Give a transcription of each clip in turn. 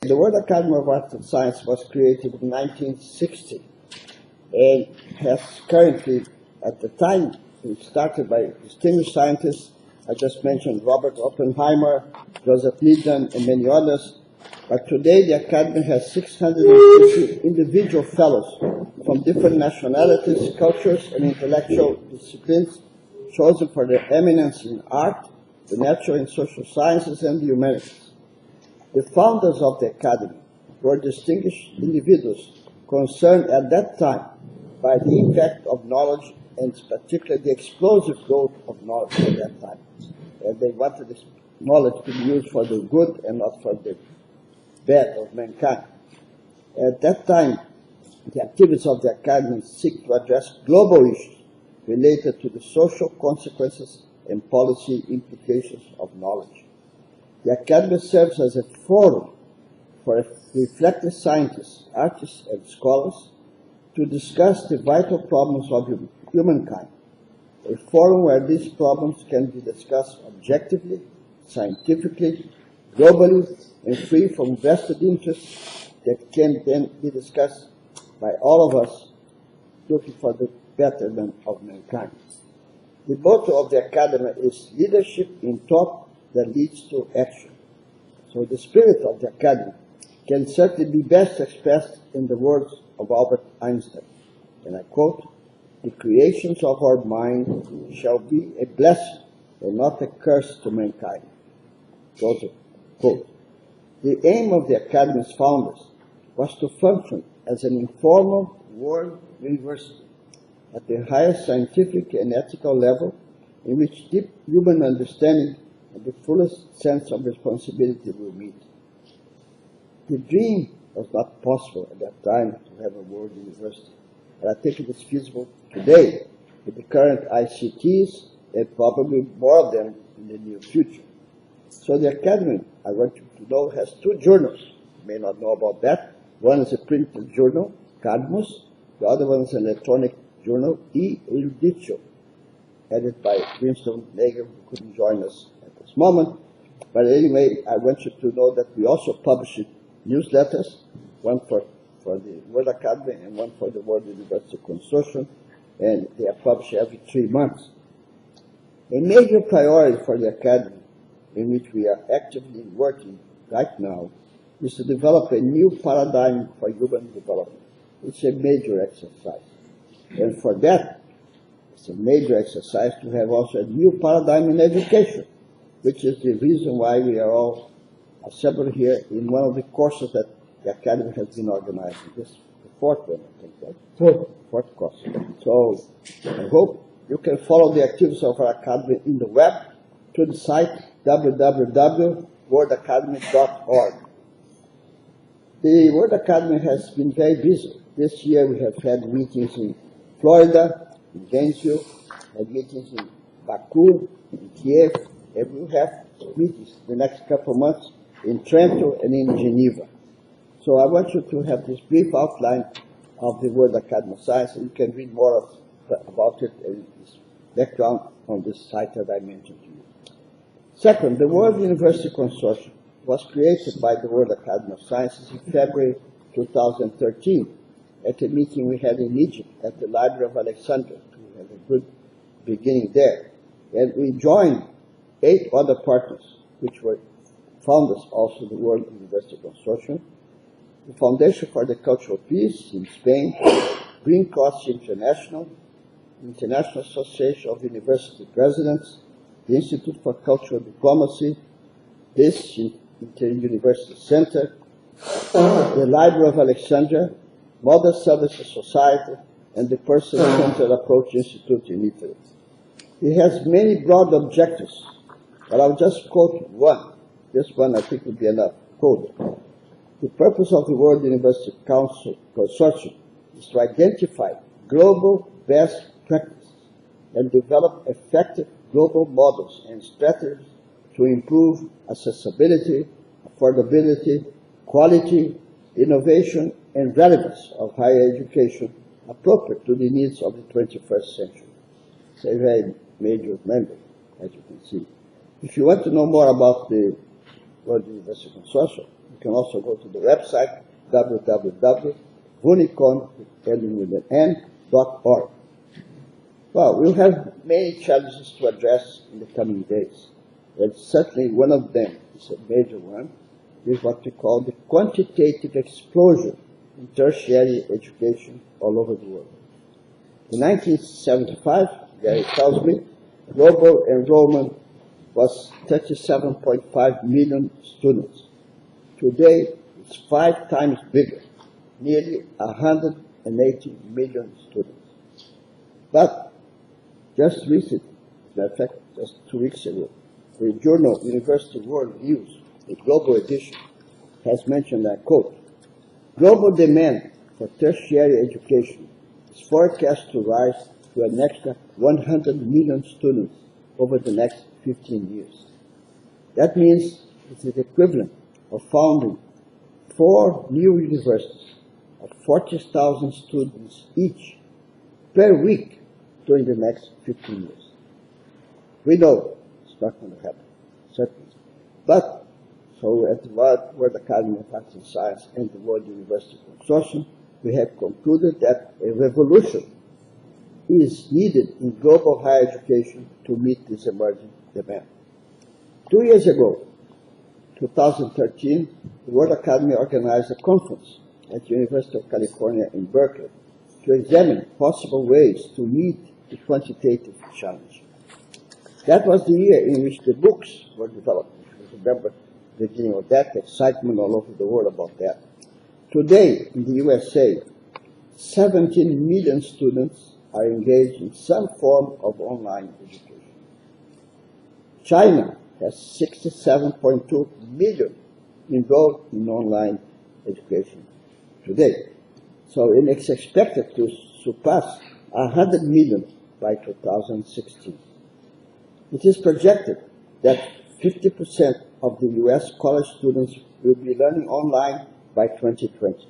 The World Academy of Arts and Science was created in 1960 and has currently, at the time, it started by distinguished scientists. I just mentioned Robert Oppenheimer, Joseph Needham, and many others. But today the Academy has 650 individual fellows from different nationalities, cultures, and intellectual disciplines, chosen for their eminence in art, the natural and social sciences, and the humanities. The founders of the Academy were distinguished individuals concerned at that time by the impact of knowledge and particularly the explosive growth of knowledge at that time. And they wanted this knowledge to be used for the good and not for the bad of mankind. At that time, the activities of the Academy seek to address global issues related to the social consequences and policy implications of knowledge. The Academy serves as a forum for reflective scientists, artists, and scholars to discuss the vital problems of humankind, a forum where these problems can be discussed objectively, scientifically, globally, and free from vested interests that can then be discussed by all of us looking for the betterment of mankind. The motto of the Academy is leadership in thought that leads to action. So the spirit of the Academy can certainly be best expressed in the words of Albert Einstein. And I quote, "The creations of our mind shall be a blessing and not a curse to mankind." Close quote. The aim of the Academy's founders was to function as an informal world university at the highest scientific and ethical level in which deep human understanding and the fullest sense of responsibility will meet. The dream was not possible at that time to have a world university, but I think it is feasible today with the current ICTs and probably more of them in the near future. So the Academy, I want you to know, has two journals. You may not know about that. One is a printed journal, Cadmus. The other one is an electronic journal, E-Eruditio, edited by Winston Nager, who couldn't join us at this moment. But anyway, I want you to know that we also publish newsletters, one for the World Academy and one for the World University Consortium, and they are published every 3 months. A major priority for the Academy, in which we are actively working right now, is to develop a new paradigm for human development. It's a major exercise. And for that, it's a major exercise to have also a new paradigm in education, which is the reason why we are all assembled here in one of the courses that the Academy has been organizing. This is the fourth one, I think, right? Fourth course. So I hope you can follow the activities of our Academy in the web to the site www.worldacademy.org. The World Academy has been very busy. This year we have had meetings in Florida, in Gainesville, had meetings in Baku, in Kiev, and we'll have meetings the next couple of months in Trento and in Geneva. So I want you to have this brief outline of the World Academy of Science, and you can read more about it and this background on this site that I mentioned to you. Second, the World University Consortium was created by the World Academy of Sciences in February 2013 at a meeting we had in Egypt at the Library of Alexandria. We had a good beginning there. And we joined 8 other partners, which were founders also of the World University Consortium, the Foundation for the Cultural Peace in Spain, Green Cross International, the International Association of University Presidents, the Institute for Cultural Diplomacy, this Inter-University Center, the Library of Alexandria, Mother Services Society, and the Person-Centered Approach Institute in Italy. It has many broad objectives, but I'll just quote one. This one I think would be enough. Quote, "The purpose of the World University Council Consortium is to identify global best practices and develop effective global models and strategies to improve accessibility, affordability, quality, innovation, and relevance of higher education appropriate to the needs of the 21st century." It's a very major mandate, as you can see. If you want to know more about the World University Consortium, you can also go to the website www.vunicon.org. Well, we'll have many challenges to address in the coming days. And certainly one of them is a major one, is what we call the quantitative explosion in tertiary education all over the world. In 1975, Gary tells me, global enrollment was 37.5 million students. Today, it's 5 times bigger, nearly 180 million students. But just recently, as a matter of fact, just 2 weeks ago, the journal University World News, the global edition, has mentioned, I quote, global demand for tertiary education is forecast to rise to an extra 100 million students over the next 15 years. That means it is equivalent of founding 4 new universities of 40,000 students each per week during the next 15 years. We know it's not going to happen, certainly. But, so at the World Academy of Arts and Science and the World University Consortium, we have concluded that a revolution is needed in global higher education to meet this emerging demand. 2 years ago, 2013, the World Academy organized a conference at the University of California in Berkeley to examine possible ways to meet the quantitative challenge. That was the year in which the books were developed. I remember the beginning of that, excitement all over the world about that. Today, in the USA, 17 million students are engaged in some form of online education. China has 67.2 million enrolled in online education today. So it's expected to surpass 100 million by 2016. It is projected that 50% of the U.S. college students will be learning online by 2020.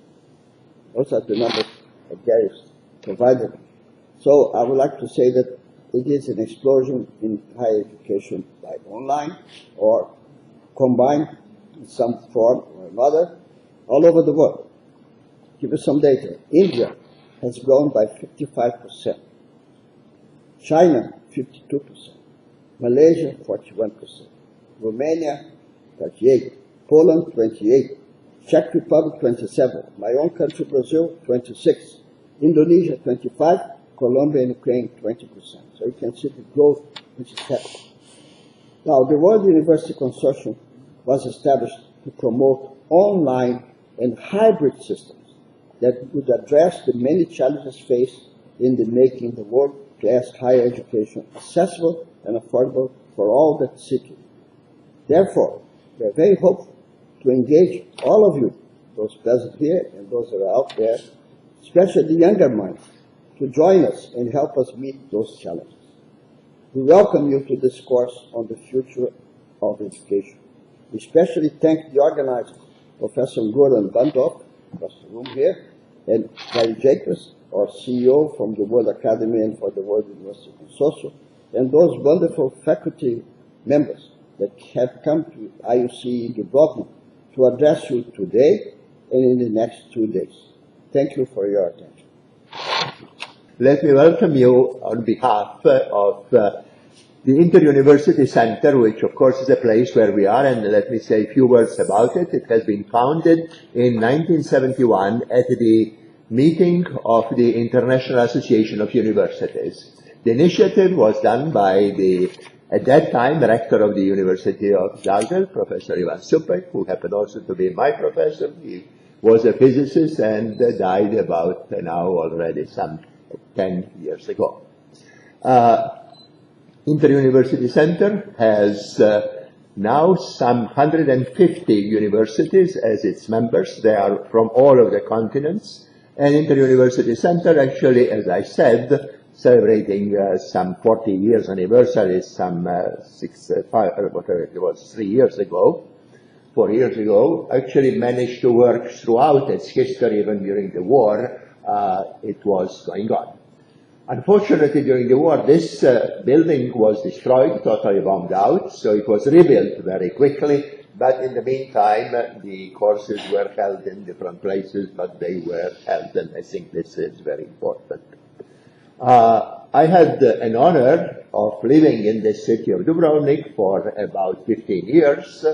Those are the numbers that Gary provided. So I would like to say that it is an explosion in higher education by online or combined in some form or another all over the world. Give you some data. India has grown by 55%. China, 52%. Malaysia, 41%. Romania, 38%. Poland, 28%. Czech Republic, 27%. My own country, Brazil, 26%. Indonesia, 25%. Colombia and Ukraine, 20%. So you can see the growth which is happening. Now, the World University Consortium was established to promote online and hybrid systems that would address the many challenges faced in the making the world-class higher education accessible and affordable for all that seek it. Therefore, we are very hopeful to engage all of you, those present here and those that are out there, especially the younger minds, to join us and help us meet those challenges. We welcome you to this course on the future of education. We especially thank the organizers, Professor Goran Bandov, across the room here, and Gary Jacobs, our CEO from the World Academy and for the World University Consortium, and those wonderful faculty members that have come to IUC Dubrovnik to address you today and in the next 2 days. Thank you for your attention. Let me welcome you on behalf of the Inter-University Center, which of course is a place where we are, and let me say a few words about it. It has been founded in 1971 at the meeting of the International Association of Universities. The initiative was done by the, at that time, rector of the University of Zagreb, Professor Ivan Supek, who happened also to be my professor. He was a physicist and died about now already some 10 years ago. Inter-University Center has now some 150 universities as its members. They are from all of the continents. And Inter-University Center actually, as I said, celebrating some 40 years anniversary, some 3 years ago, 4 years ago, actually managed to work throughout its history, even during the war, it was going on. Unfortunately, during the war, this building was destroyed, totally bombed out, so it was rebuilt very quickly but in the meantime, the courses were held in different places, but they were held, and I think this is very important. I had an honor of living in the city of Dubrovnik for about 15 years.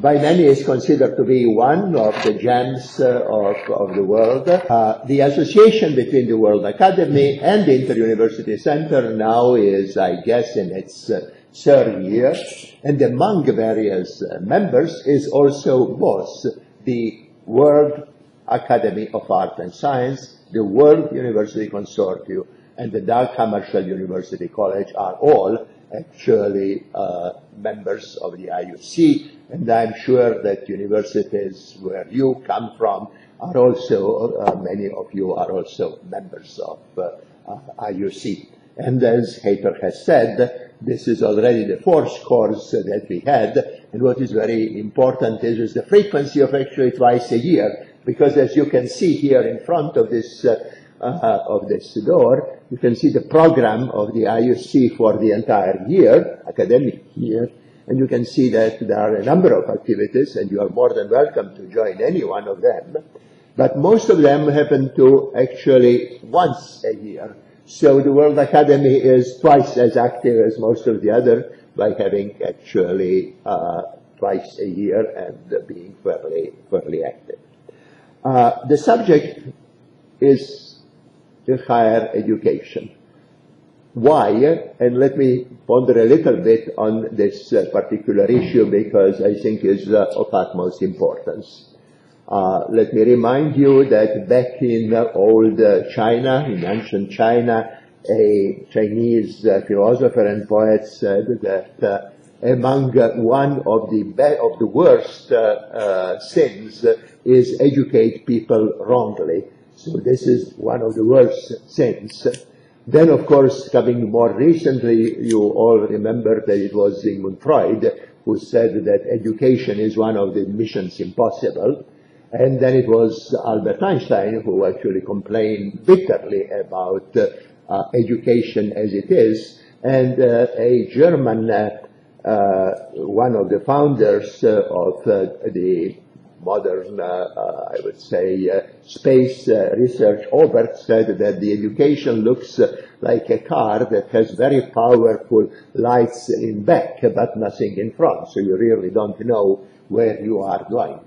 By many is considered to be one of the gems of the world. The association between the World Academy and the Inter-University Center now is, I guess, in its third year, and among various members is also both the World Academy of Art and Science, the World University Consortium, and the Dag Hammarskjöld University College are all actually members of the IUC, and I'm sure that universities where you come from are also, many of you are also members of IUC. And as Hayter has said, this is already the fourth course that we had, and what is very important is the frequency of actually twice a year, because as you can see here in front of this door, you can see the program of the IUC for the entire year, academic year, and you can see that there are a number of activities, and you are more than welcome to join any one of them. But most of them happen to actually once a year. So the World Academy is twice as active as most of the other by having actually twice a year and being fairly active. The subject is the higher education. Why? And let me ponder a little bit on this particular issue because I think it's of utmost importance. Let me remind you that back in old China, in ancient China, a Chinese philosopher and poet said that among one of the worst sins is educate people wrongly. So this is one of the worst sins. Then, of course, coming more recently, you all remember that it was Sigmund Freud who said that education is one of the missions impossible. And then it was Albert Einstein who actually complained bitterly about education as it is. And a German, one of the founders of the modern, I would say, space research, Obert, said that the education looks like a car that has very powerful lights in back, but nothing in front, so you really don't know where you are going.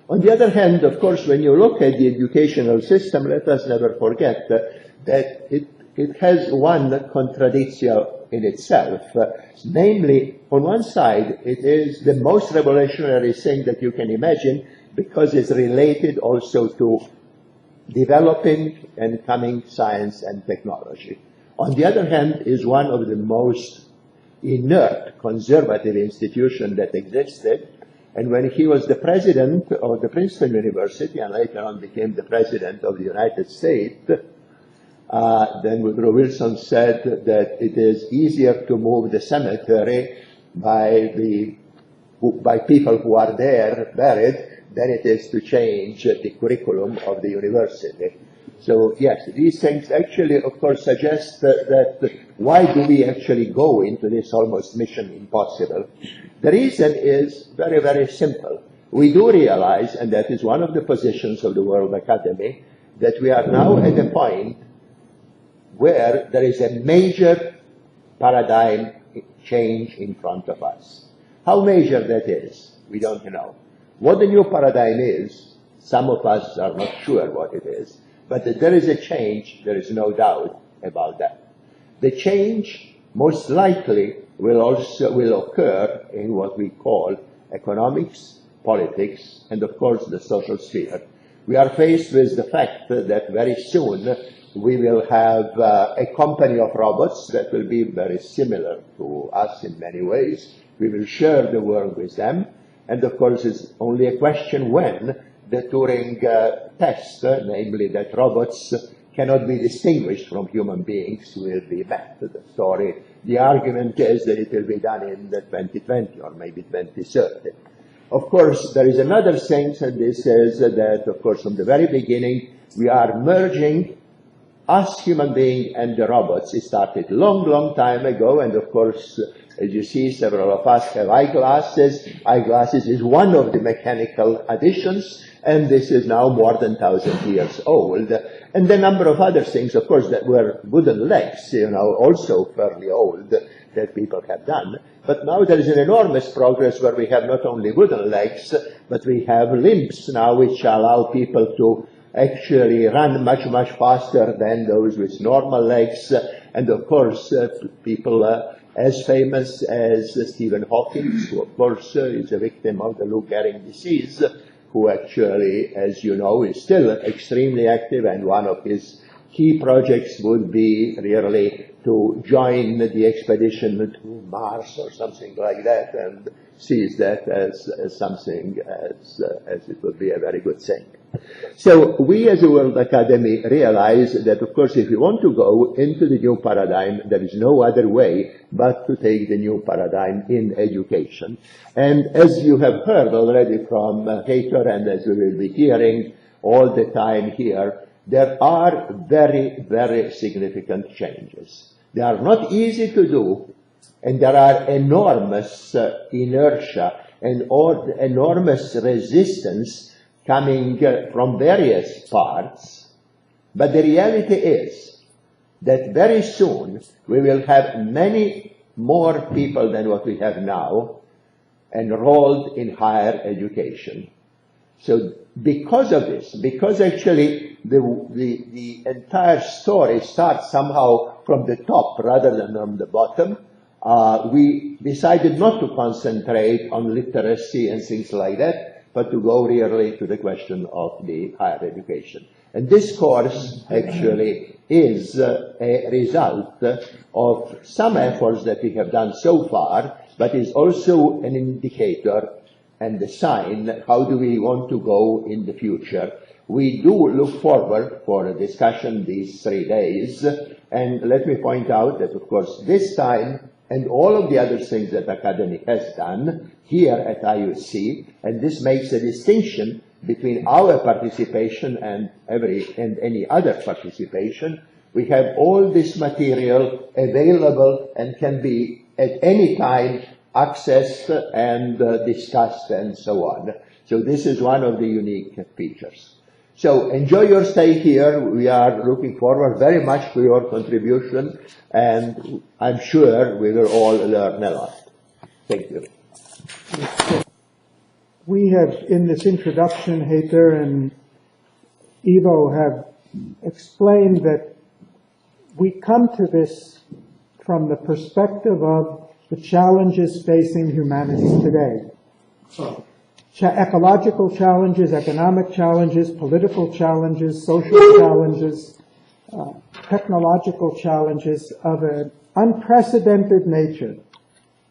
On the other hand, of course, when you look at the educational system, let us never forget that it has one contradiction in itself. Namely, on one side, it is the most revolutionary thing that you can imagine because it's related also to developing and coming science and technology. On the other hand, is one of the most inert, conservative institutions that existed. And when he was the president of the Princeton University and later on became the president of the United States, then Woodrow Wilson said that it is easier to move the cemetery by people who are there buried than it is to change the curriculum of the university. So yes, these things actually, of course, suggest that why do we actually go into this almost mission impossible? The reason is very, very simple. We do realize, and that is one of the positions of the World Academy, that we are now at a point where there is a major paradigm change in front of us. How major that is, we don't know. What the new paradigm is, some of us are not sure what it is, but that there is a change, there is no doubt about that. The change most likely will occur in what we call economics, politics, and of course the social sphere. We are faced with the fact that very soon we will have a company of robots that will be very similar to us in many ways. We will share the world with them. And of course, it's only a question when the Turing test, namely that robots cannot be distinguished from human beings, will be met. The argument is that it will be done in 2020 or maybe 2030. Of course, there is another thing, and this is that, of course, from the very beginning, we are merging us human beings and the robots. It started long, long time ago, and of course, As you see, several of us have eyeglasses. Eyeglasses is one of the mechanical additions, and this is now more than 1,000 years old. And the number of other things, of course, that were wooden legs, also fairly old, that people have done. But now there is an enormous progress where we have not only wooden legs, but we have limbs now which allow people to actually run much, much faster than those with normal legs. And of course, people as famous as Stephen Hawking, who of course is a victim of the Lou Gehrig disease, who actually, as you know, is still extremely active, and one of his key projects would be really to join the expedition to Mars or something like that, and sees that as something as it would be a very good thing. So we as a World Academy realize that, of course, if we want to go into the new paradigm, there is no other way but to take the new paradigm in education. And as you have heard already from Heitor, and as we will be hearing all the time here, there are very, very significant changes. They are not easy to do, and there are enormous inertia and enormous resistance coming from various parts. But the reality is that very soon we will have many more people than what we have now enrolled in higher education. So because of this, because actually the entire story starts somehow from the top rather than from the bottom, we decided not to concentrate on literacy and things like that, but to go really to the question of the higher education. And this course actually is a result of some efforts that we have done so far, but is also an indicator and a sign how do we want to go in the future. We do look forward for a discussion these 3 days, and let me point out that, of course, this time and all of the other things that Academy has done here at IUC, and this makes a distinction between our participation and any other participation. We have all this material available and can be at any time accessed and discussed and so on. So this is one of the unique features. So enjoy your stay here. We are looking forward very much to your contribution, and I'm sure we will all learn a lot. Thank you. We have, in this introduction, Heitor and Ivo have explained that we come to this from the perspective of the challenges facing humanity today. Ecological challenges, economic challenges, political challenges, social challenges, technological challenges of an unprecedented nature.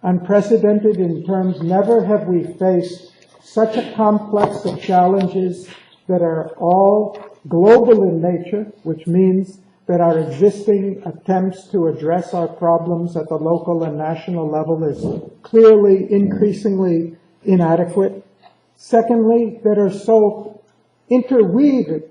Unprecedented in terms, never have we faced such a complex of challenges that are all global in nature, which means that our existing attempts to address our problems at the local and national level is clearly increasingly inadequate. Secondly, that are so interwoven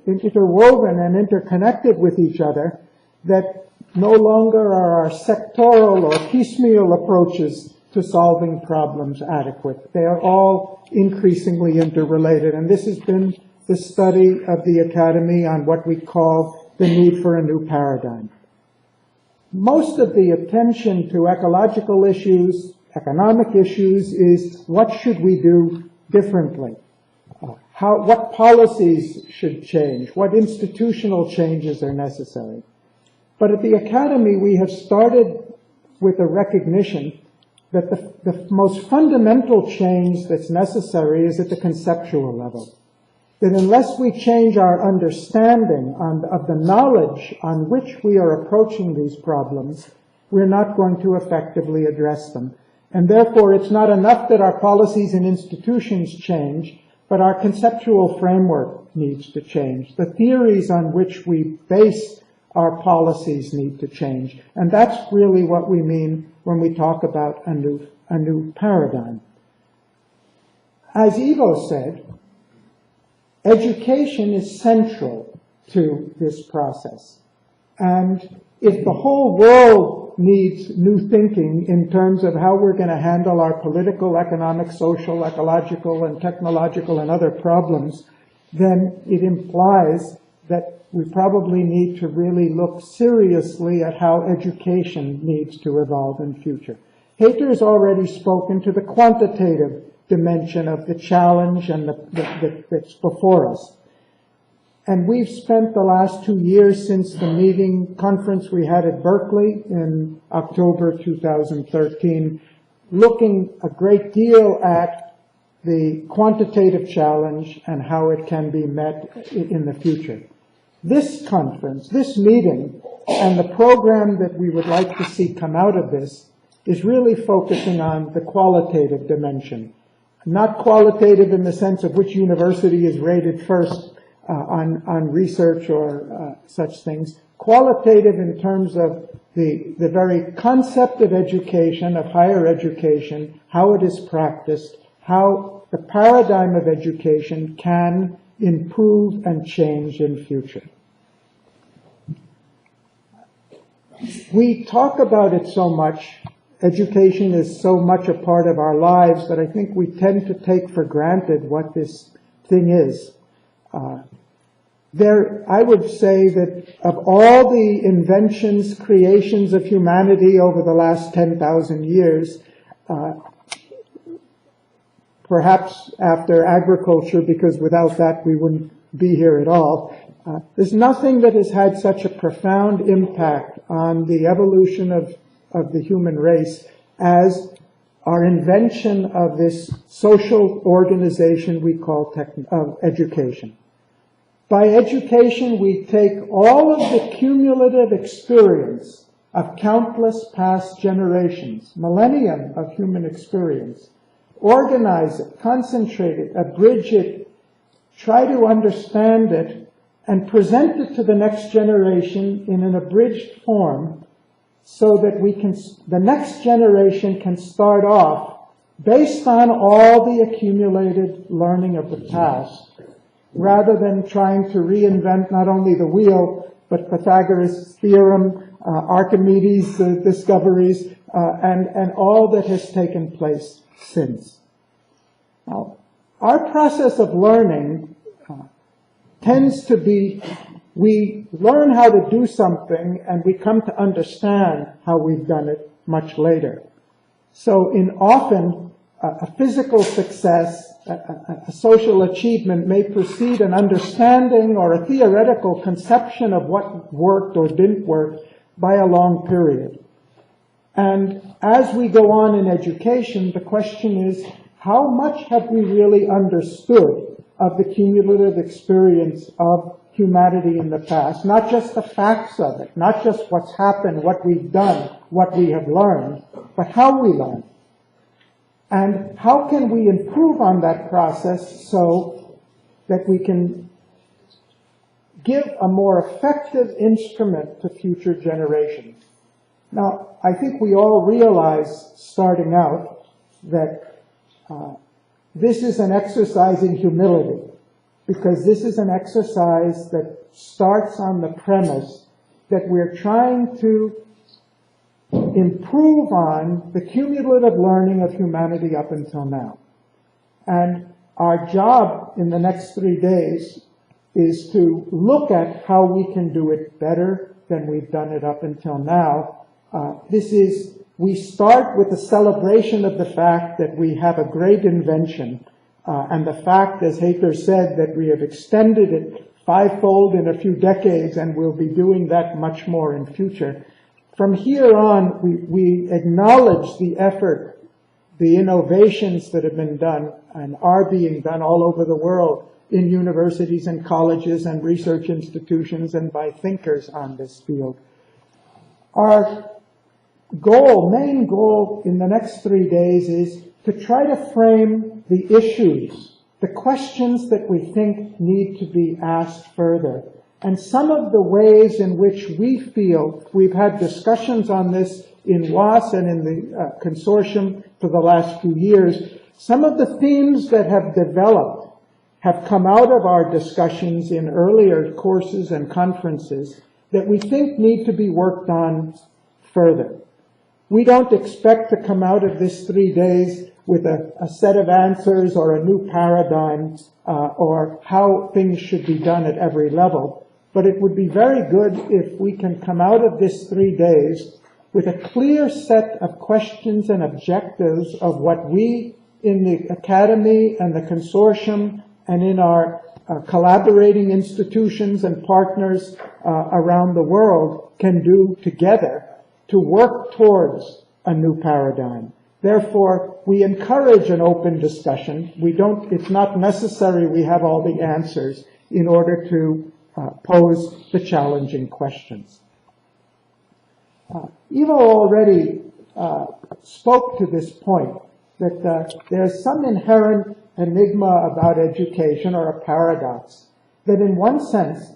and interconnected with each other that no longer are our sectoral or piecemeal approaches to solving problems adequate. They are all increasingly interrelated, and this has been the study of the Academy on what we call the need for a new paradigm. Most of the attention to ecological issues, economic issues, is what should we do differently? What policies should change? What institutional changes are necessary? But at the Academy, we have started with a recognition that the most fundamental change that's necessary is at the conceptual level. That unless we change our understanding of the knowledge on which we are approaching these problems, we're not going to effectively address them. And therefore, it's not enough that our policies and institutions change, but our conceptual framework needs to change. The theories on which we base our policies need to change. And that's really what we mean when we talk about a new paradigm. As Ivo said, education is central to this process. And if the whole world world needs new thinking in terms of how we're going to handle our political, economic, social, ecological, and technological and other problems, then it implies that we probably need to really look seriously at how education needs to evolve in future. Hayter has already spoken to the quantitative dimension of the challenge and that's before us. And we've spent the last 2 years since the conference we had at Berkeley in October 2013, looking a great deal at the quantitative challenge and how it can be met in the future. This conference, this meeting, and the program that we would like to see come out of this is really focusing on the qualitative dimension. Not qualitative in the sense of which university is rated first on research or such things. Qualitative in terms of the very concept of education, of higher education, how it is practiced, how the paradigm of education can improve and change in future. We talk about it so much. Education is so much a part of our lives that I think we tend to take for granted what this thing is. I would say that of all the inventions, creations of humanity over the last 10,000 years, perhaps after agriculture, because without that we wouldn't be here at all, there's nothing that has had such a profound impact on the evolution of the human race as our invention of this social organization we call education. By education, we take all of the cumulative experience of countless past generations, millennium of human experience, organize it, concentrate it, abridge it, try to understand it, and present it to the next generation in an abridged form so that the next generation can start off based on all the accumulated learning of the past, rather than trying to reinvent not only the wheel, but Pythagoras' theorem, Archimedes' discoveries, and all that has taken place since. Now, our process of learning tends to be, we learn how to do something and we come to understand how we've done it much later. So often a physical success, a social achievement may precede an understanding or a theoretical conception of what worked or didn't work by a long period. And as we go on in education, the question is, how much have we really understood of the cumulative experience of humanity in the past? Not just the facts of it, not just what's happened, what we've done, what we have learned, but how we learn. And how can we improve on that process so that we can give a more effective instrument to future generations? Now, I think we all realize, starting out, that this is an exercise in humility, because this is an exercise that starts on the premise that we're trying to improve on the cumulative learning of humanity up until now. And our job in the next 3 days is to look at how we can do it better than we've done it up until now. We start with a celebration of the fact that we have a great invention, and the fact, as Hayter said, that we have extended it fivefold in a few decades, and we'll be doing that much more in future. From here on, we acknowledge the effort, the innovations that have been done and are being done all over the world in universities and colleges and research institutions and by thinkers on this field. Our main goal in the next 3 days is to try to frame the issues, the questions that we think need to be asked further. And some of the ways in which we feel, we've had discussions on this in WAS and in the consortium for the last few years, some of the themes that have developed have come out of our discussions in earlier courses and conferences that we think need to be worked on further. We don't expect to come out of this 3 days with a set of answers or a new paradigm or how things should be done at every level. But it would be very good if we can come out of this 3 days with a clear set of questions and objectives of what we in the Academy and the consortium and in our collaborating institutions and partners around the world can do together to work towards a new paradigm. Therefore, we encourage an open discussion. It's not necessary we have all the answers in order to pose the challenging questions. Ivo already spoke to this point, that there's some inherent enigma about education, or a paradox, that in one sense,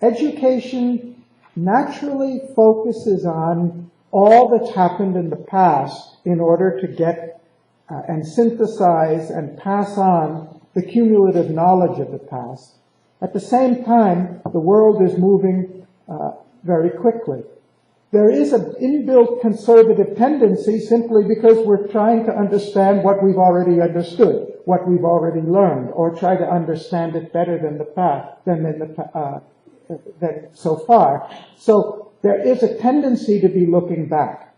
education naturally focuses on all that's happened in the past in order to get and synthesize and pass on the cumulative knowledge of the past. At the same time, the world is moving very quickly. There is an inbuilt conservative tendency simply because we're trying to understand what we've already understood, what we've already learned, or try to understand it better than than so far. So there is a tendency to be looking back.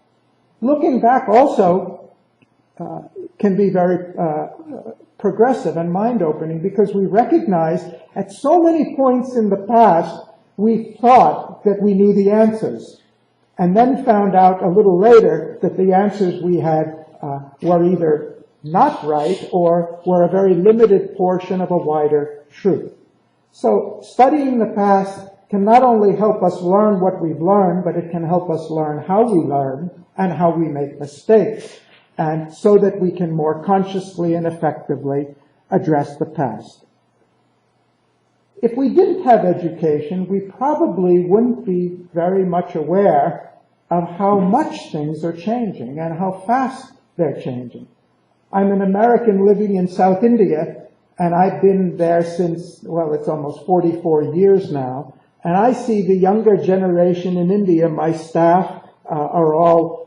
Looking back also can be very progressive and mind-opening, because we recognize at so many points in the past we thought that we knew the answers, and then found out a little later that the answers we had were either not right or were a very limited portion of a wider truth. So studying the past can not only help us learn what we've learned, but it can help us learn how we learn and how we make mistakes, and so that we can more consciously and effectively address the past. If we didn't have education, we probably wouldn't be very much aware of how much things are changing and how fast they're changing. I'm an American living in South India, and I've been there since, well, it's almost 44 years now, and I see the younger generation in India. My staff are all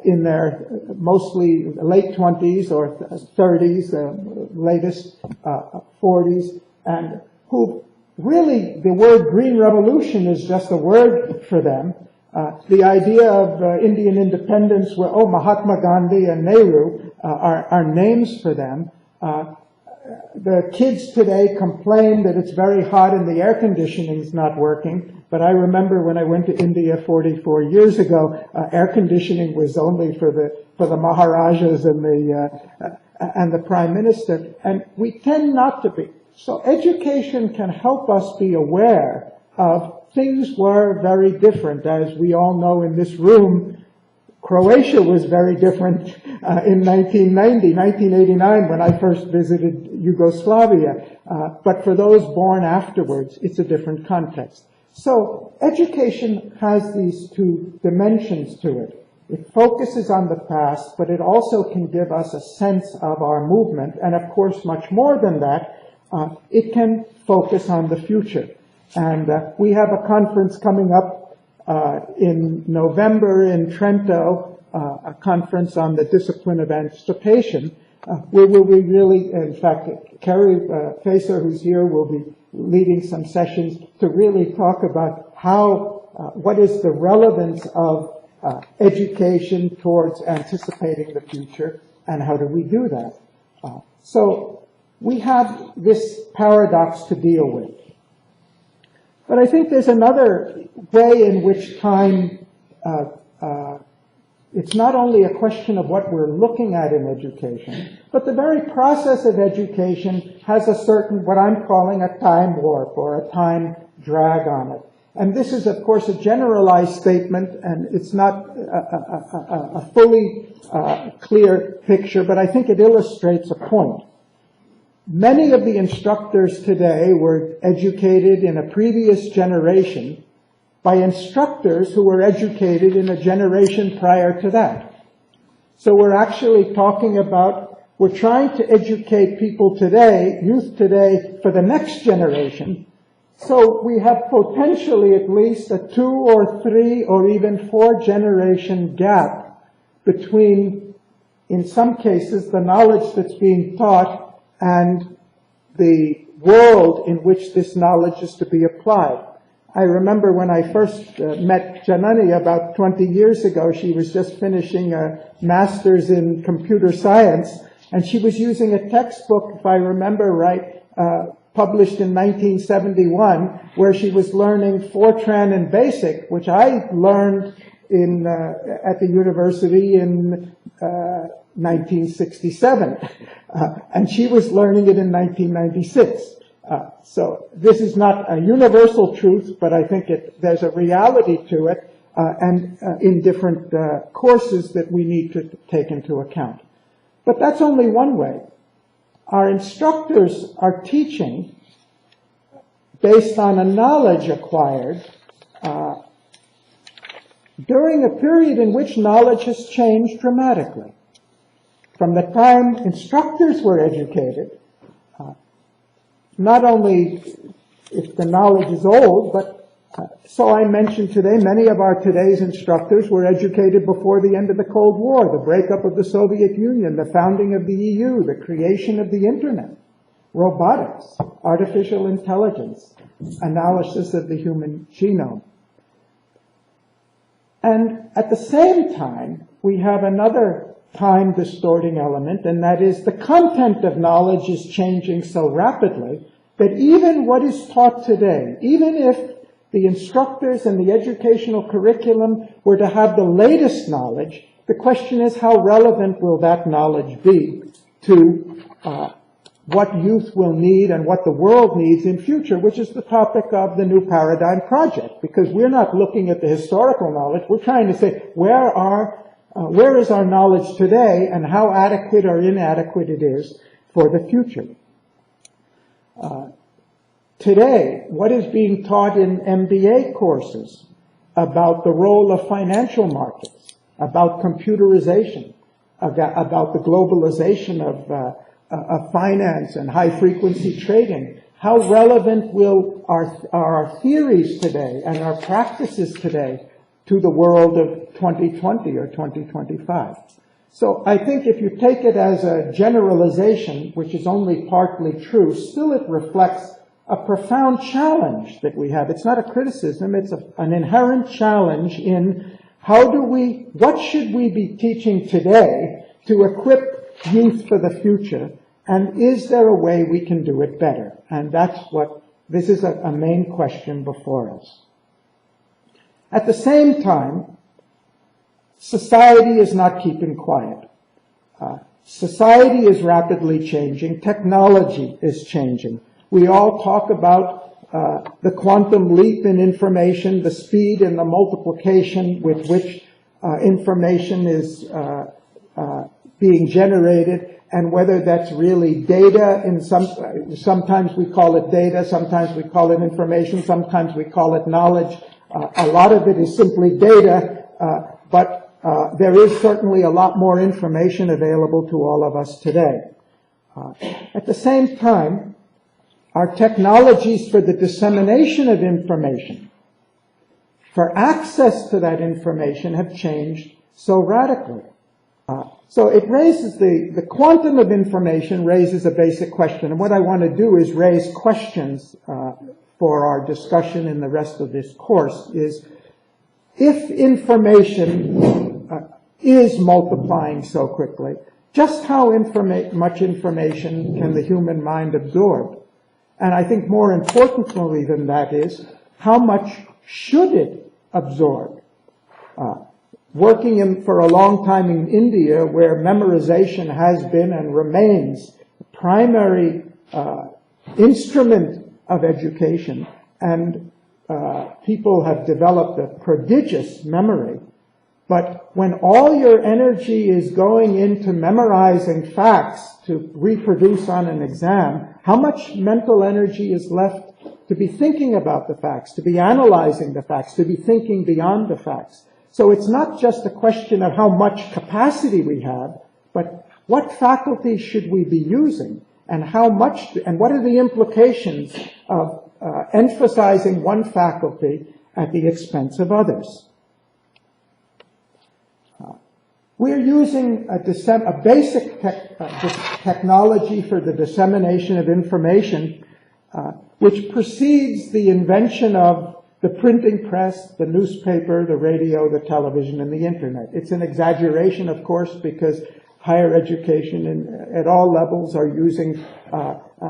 in their mostly late 20s or 30s, latest 40s, and who really, the word green revolution is just a word for them. The idea of Indian independence, where, Mahatma Gandhi and Nehru are names for them. The kids today complain that it's very hot and the air conditioning is not working. But I remember when I went to India 44 years ago, air conditioning was only for the Maharajas and the Prime Minister. And we tend not to be. So education can help us be aware of things were very different. As we all know in this room, Croatia was very different in 1989, when I first visited Yugoslavia. But for those born afterwards, it's a different context. So education has these two dimensions to it. It focuses on the past, but it also can give us a sense of our movement. And of course, much more than that, it can focus on the future. And we have a conference coming up in November in Trento, a conference on the discipline of anticipation, where we really, in fact, Kerry Facer, who's here, will be leading some sessions to really talk about what is the relevance of education towards anticipating the future, and how do we do that. So we have this paradox to deal with. But I think there's another way in which time, it's not only a question of what we're looking at in education, but the very process of education has a certain, what I'm calling a time warp or a time drag on it. And this is, of course, a generalized statement, and it's not a fully clear picture, but I think it illustrates a point. Many of the instructors today were educated in a previous generation by instructors who were educated in a generation prior to that. So we're actually talking about, we're trying to educate people today, youth today, for the next generation, So we have potentially at least a 2 or 3 or even 4 generation gap between, in some cases, the knowledge that's being taught and the world in which this knowledge is to be applied. I remember when I first met Janani about 20 years ago, she was just finishing a master's in computer science, and she was using a textbook, if I remember right, published in 1971, where she was learning Fortran and BASIC, which I learned in at the university in 1967, and she was learning it in 1996. So this is not a universal truth, but I think there's a reality to it, and in different courses that we need to take into account. But that's only one way. Our instructors are teaching based on a knowledge acquired during a period in which knowledge has changed dramatically. From the time instructors were educated, not only if the knowledge is old, but so I mentioned today, many of our today's instructors were educated before the end of the Cold War, the breakup of the Soviet Union, the founding of the EU, the creation of the Internet, robotics, artificial intelligence, analysis of the human genome. And at the same time, we have another time-distorting element, and that is the content of knowledge is changing so rapidly that even what is taught today, even if the instructors and the educational curriculum were to have the latest knowledge, the question is how relevant will that knowledge be to what youth will need and what the world needs in future, which is the topic of the New Paradigm Project. Because we're not looking at the historical knowledge, we're trying to say where is our knowledge today and how adequate or inadequate it is for the future. Today, what is being taught in MBA courses about the role of financial markets, about computerization, about the globalization of finance and high-frequency trading? How relevant will our theories today and our practices today to the world of 2020 or 2025? So I think if you take it as a generalization, which is only partly true, still it reflects a profound challenge that we have. It's not a criticism, it's an inherent challenge in what should we be teaching today to equip youth for the future, and is there a way we can do it better? And this is a main question before us. At the same time, society is not keeping quiet. Society is rapidly changing. Technology is changing. We all talk about the quantum leap in information, the speed and the multiplication with which information is being generated, and whether that's really data. Sometimes we call it data, sometimes we call it information, sometimes we call it knowledge. A lot of it is simply data, but there is certainly a lot more information available to all of us today. At the same time, our technologies for the dissemination of information, for access to that information, have changed so radically. So it raises the quantum of information raises a basic question. And what I want to do is raise questions for our discussion in the rest of this course is, if information is multiplying so quickly, just how much information can the human mind absorb? And I think more importantly than that is, how much should it absorb? Working for a long time in India, where memorization has been and remains the primary instrument of education, and people have developed a prodigious memory. But when all your energy is going into memorizing facts to reproduce on an exam, how much mental energy is left to be thinking about the facts, to be analyzing the facts, to be thinking beyond the facts? So it's not just a question of how much capacity we have, but what faculties should we be using, and how much, and what are the implications of emphasizing one faculty at the expense of others. We're using a basic technology for the dissemination of information, which precedes the invention of the printing press, the newspaper, the radio, the television, and the internet. It's an exaggeration, of course, because higher education at all levels are using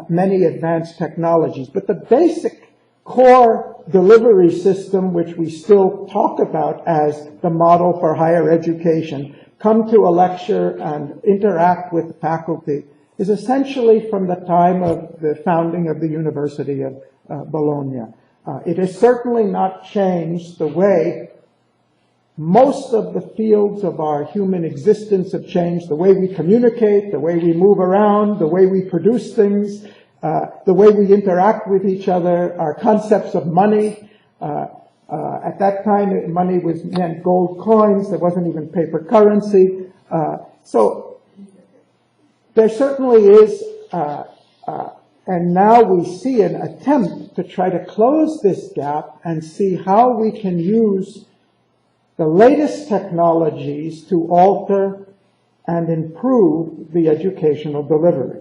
many advanced technologies. But the basic core delivery system, which we still talk about as the model for higher education, come to a lecture and interact with faculty, is essentially from the time of the founding of the University of Bologna. It has certainly not changed the way most of the fields of our human existence have changed, the way we communicate, the way we move around, the way we produce things, the way we interact with each other, our concepts of money. At that time, money meant gold coins. There wasn't even paper currency. So there certainly is, and now we see an attempt to try to close this gap and see how we can use the latest technologies to alter and improve the educational delivery.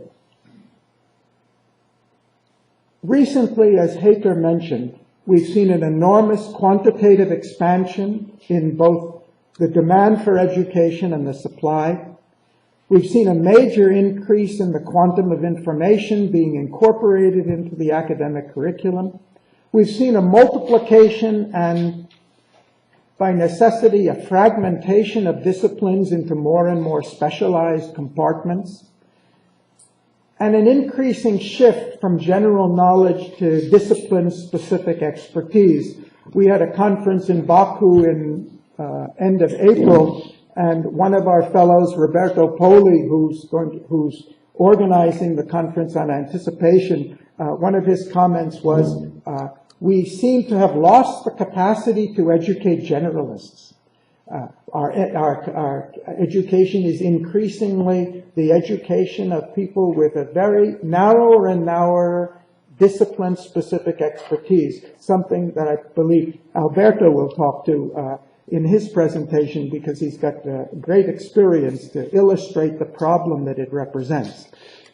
Recently, as Heather mentioned, we've seen an enormous quantitative expansion in both the demand for education and the supply. We've seen a major increase in the quantum of information being incorporated into the academic curriculum. We've seen a multiplication and, by necessity, a fragmentation of disciplines into more and more specialized compartments, and an increasing shift from general knowledge to discipline-specific expertise. We had a conference in Baku in end of April, and one of our fellows, Roberto Poli, who's organizing the conference on anticipation, one of his comments was, we seem to have lost the capacity to educate generalists. Our education is increasingly the education of people with a very narrower and narrower discipline-specific expertise, something that I believe Alberto will talk to in his presentation because he's got great experience to illustrate the problem that it represents.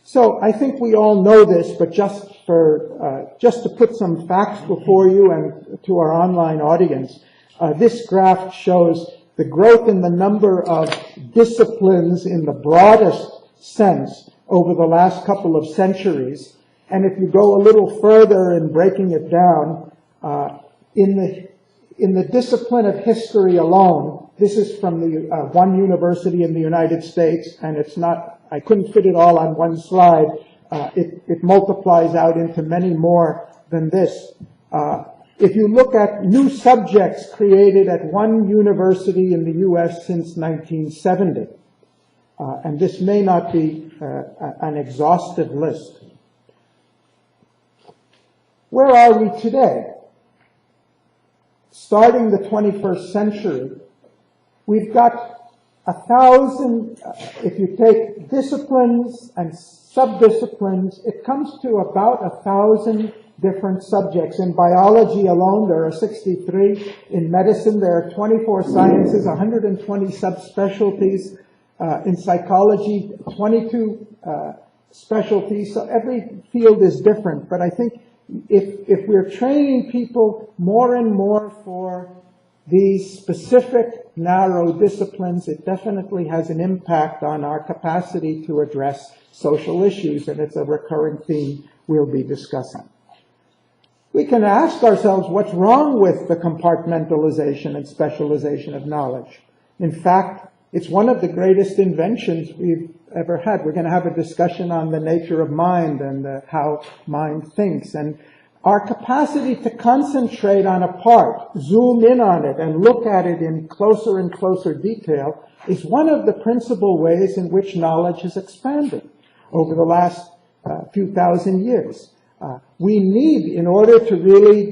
So I think we all know this, but just to put some facts before you and to our online audience, this graph shows the growth in the number of disciplines in the broadest sense over the last couple of centuries. And if you go a little further in breaking it down, in the discipline of history alone, this is from the one university in the United States, and it's not, I couldn't fit it all on one slide. It multiplies out into many more than this. If you look at new subjects created at one university in the U.S. since 1970, and this may not be an exhaustive list. Where are we today? Starting the 21st century, we've got 1,000, if you take disciplines and subdisciplines, it comes to about 1,000 different subjects. In biology alone, there are 63. In medicine, there are 24 sciences, 120 subspecialties. In psychology, 22 specialties. So every field is different. But I think if we're training people more and more for these specific narrow disciplines, it definitely has an impact on our capacity to address social issues, and it's a recurring theme we'll be discussing. We can ask ourselves what's wrong with the compartmentalization and specialization of knowledge. In fact, it's one of the greatest inventions we've ever had. We're going to have a discussion on the nature of mind and how mind thinks. And our capacity to concentrate on a part, zoom in on it, and look at it in closer and closer detail is one of the principal ways in which knowledge has expanded over the last few thousand years. We need, in order to really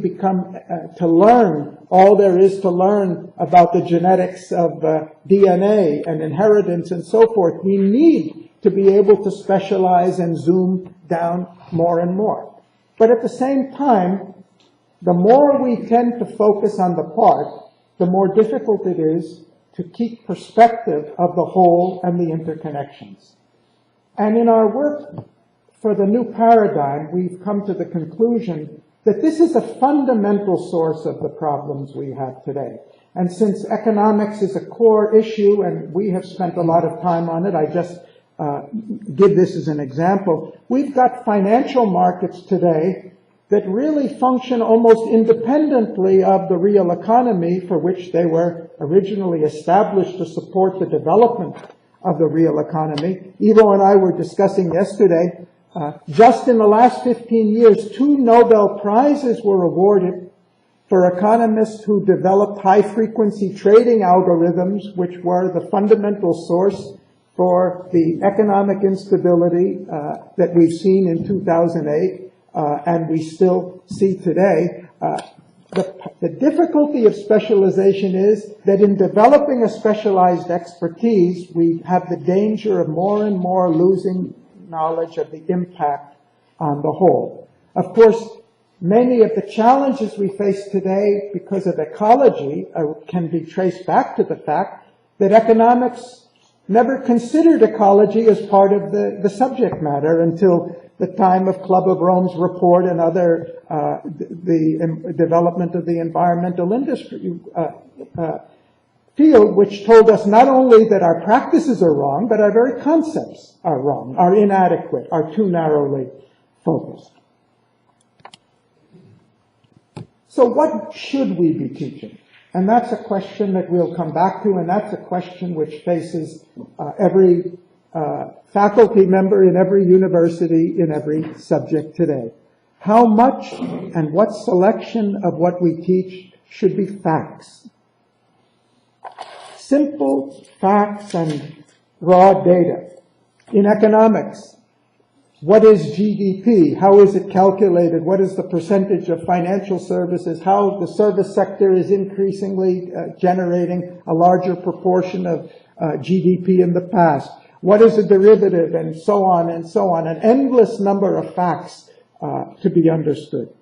to learn all there is to learn about the genetics of DNA and inheritance and so forth, we need to be able to specialize and zoom down more and more. But at the same time, the more we tend to focus on the part, the more difficult it is to keep perspective of the whole and the interconnections. And in our work for the new paradigm, we've come to the conclusion that this is a fundamental source of the problems we have today. And since economics is a core issue, and we have spent a lot of time on it, I just give this as an example. We've got financial markets today that really function almost independently of the real economy for which they were originally established to support the development of the real economy. Ivo and I were discussing yesterday, just in the last 15 years, 2 Nobel Prizes were awarded for economists who developed high-frequency trading algorithms, which were the fundamental source for the economic instability that we've seen in 2008, and we still see today. The difficulty of specialization is that in developing a specialized expertise, we have the danger of more and more losing knowledge of the impact on the whole. Of course, many of the challenges we face today because of ecology can be traced back to the fact that economics never considered ecology as part of the subject matter until the time of Club of Rome's report and other, the development of the environmental industry field, which told us not only that our practices are wrong, but our very concepts are wrong, are inadequate, are too narrowly focused. So what should we be teaching? And that's a question that we'll come back to, and that's a question which faces every faculty member in every university in every subject today. How much and what selection of what we teach should be facts? Simple facts and raw data. In economics, what is GDP? How is it calculated? What is the percentage of financial services? How the service sector is increasingly generating a larger proportion of GDP in the past? What is a derivative? And so on and so on. An endless number of facts to be understood.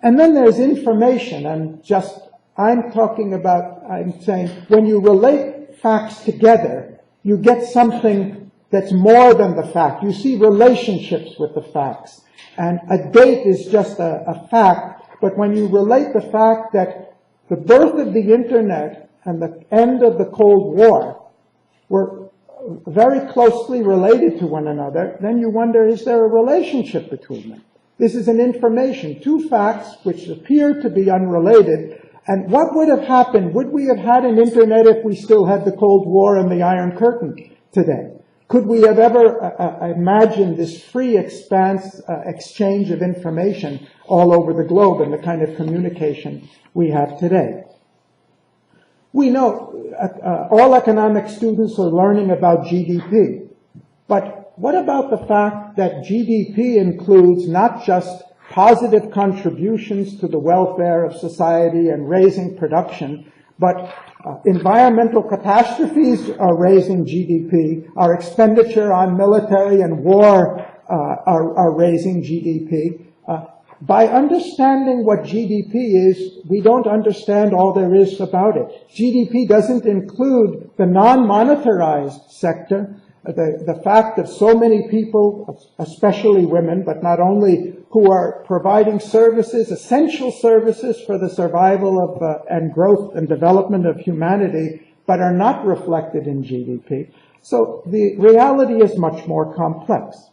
And then there's information, and just I'm saying when you relate facts together, you get something that's more than the fact. You see relationships with the facts. And a date is just a fact, but when you relate the fact that the birth of the Internet and the end of the Cold War were very closely related to one another, then you wonder, is there a relationship between them? This is an information, 2 facts which appear to be unrelated. And what would have happened? Would we have had an Internet if we still had the Cold War and the Iron Curtain today? Could we have ever imagined this free exchange of information all over the globe and the kind of communication we have today? We know all economic students are learning about GDP, but what about the fact that GDP includes not just positive contributions to the welfare of society and raising production, but environmental catastrophes are raising GDP. Our expenditure on military and war are raising GDP. By understanding what GDP is, we don't understand all there is about it. GDP doesn't include the non-monetarized sector, the fact that so many people, especially women, but not only, who are providing services, essential services for the survival of and growth and development of humanity, but are not reflected in GDP. So the reality is much more complex.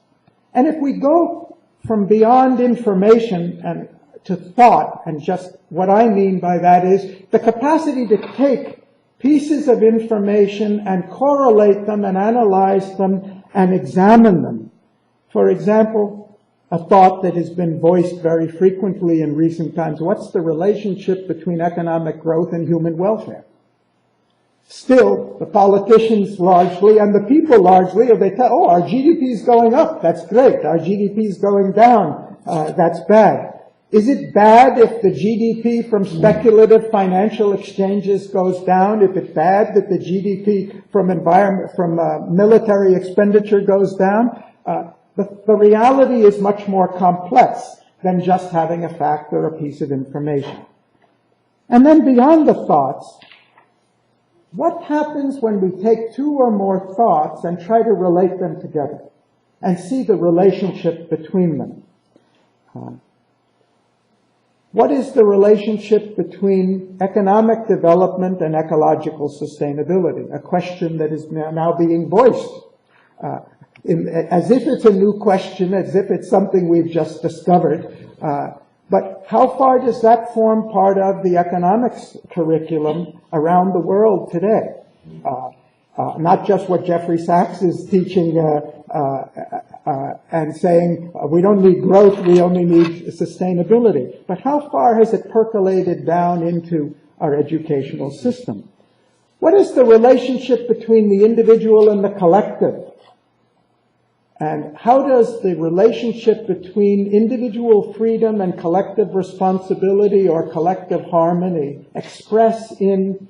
And if we go from beyond information and to thought, and just what I mean by that is the capacity to take pieces of information and correlate them and analyze them and examine them. For example, a thought that has been voiced very frequently in recent times: what's the relationship between economic growth and human welfare? Still, the politicians largely and the people largely, they tell, oh, our GDP is going up, that's great. Our GDP is going down, that's bad. Is it bad if the GDP from speculative financial exchanges goes down? If it's bad that the GDP from military expenditure goes down? The reality is much more complex. than just having a fact or a piece of information. And then beyond the thoughts, what happens when we take two or more thoughts and try to relate them together and see the relationship between them? What is the relationship between economic development and ecological sustainability? A question that is now being voiced as if it's a new question, as if it's something we've just discovered. But how far does that form part of the economics curriculum around the world today? Not just what Jeffrey Sachs is teaching and saying, we don't need growth, we only need sustainability. But how far has it percolated down into our educational system? What is the relationship between the individual and the collective? And how does the relationship between individual freedom and collective responsibility or collective harmony express in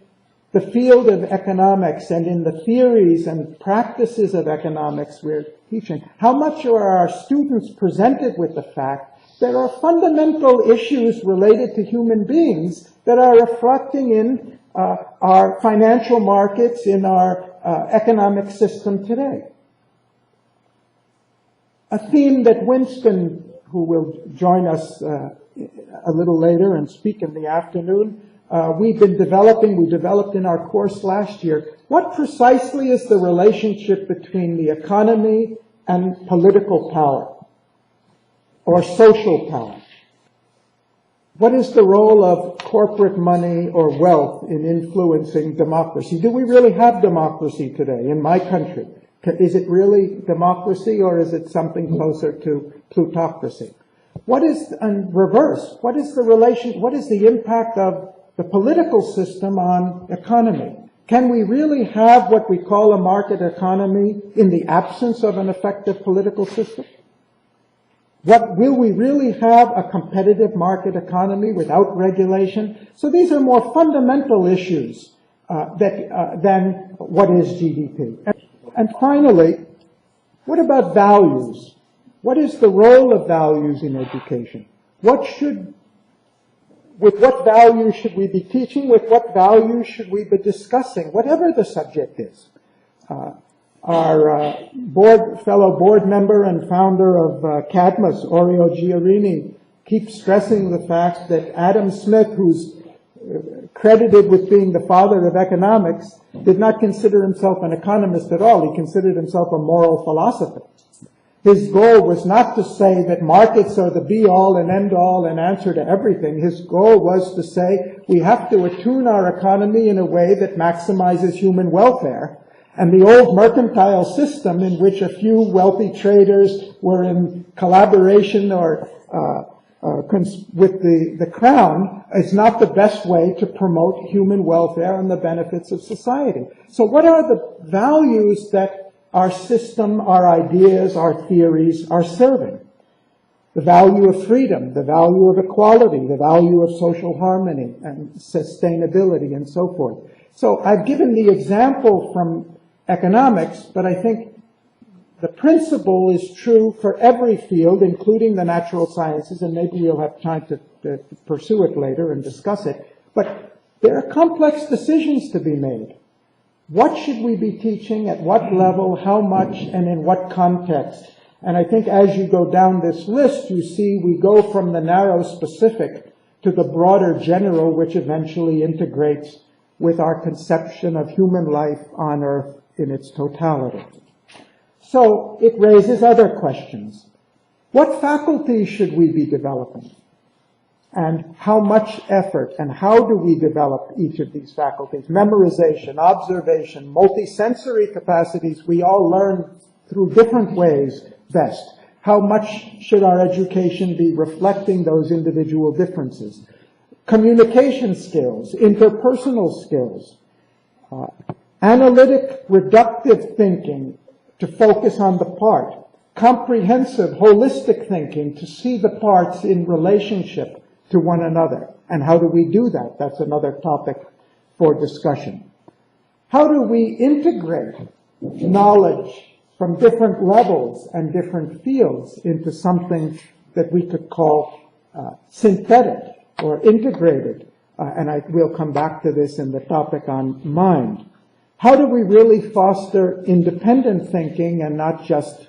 the field of economics and in the theories and practices of economics we're teaching? How much are our students presented with the fact there are fundamental issues related to human beings that are reflecting in our financial markets, in our economic system today? A theme that Winston, who will join us a little later and speak in the afternoon, we developed in our course last year. What precisely is the relationship between the economy and political power or social power? What is the role of corporate money or wealth in influencing democracy? Do we really have democracy today in my country? Is it really democracy, or is it something closer to plutocracy? What is, in reverse, what is the impact of the political system on economy? Can we really have what we call a market economy in the absence of an effective political system? Will we really have a competitive market economy without regulation? So these are more fundamental issues than what is GDP. And finally, what about values? What is the role of values in education? With what values should we be teaching? With what values should we be discussing? Whatever the subject is. Our fellow board member and founder of Cadmus, Oreo Giarini, keeps stressing the fact that Adam Smith, who's credited with being the father of economics, did not consider himself an economist at all. He considered himself a moral philosopher. His goal was not to say that markets are the be-all and end-all and answer to everything. His goal was to say we have to attune our economy in a way that maximizes human welfare. And the old mercantile system in which a few wealthy traders were in collaboration or with the crown is not the best way to promote human welfare and the benefits of society. So what are the values that our system, our ideas, our theories are serving? The value of freedom, the value of equality, the value of social harmony and sustainability and so forth. So I've given the example from economics, but I think the principle is true for every field, including the natural sciences, and maybe we'll have time to pursue it later and discuss it. But there are complex decisions to be made. What should we be teaching, at what level, how much, and in what context? And I think as you go down this list, you see we go from the narrow specific to the broader general, which eventually integrates with our conception of human life on Earth in its totality. So it raises other questions. What faculties should we be developing? And how much effort and how do we develop each of these faculties? Memorization, observation, multisensory capacities we all learn through different ways best. How much should our education be reflecting those individual differences? Communication skills, interpersonal skills, analytic, reductive thinking to focus on the part, comprehensive, holistic thinking to see the parts in relationship to one another. And how do we do that? That's another topic for discussion. How do we integrate knowledge from different levels and different fields into something that we could call synthetic or integrated, and I will come back to this in the topic on mind. How do we really foster independent thinking and not just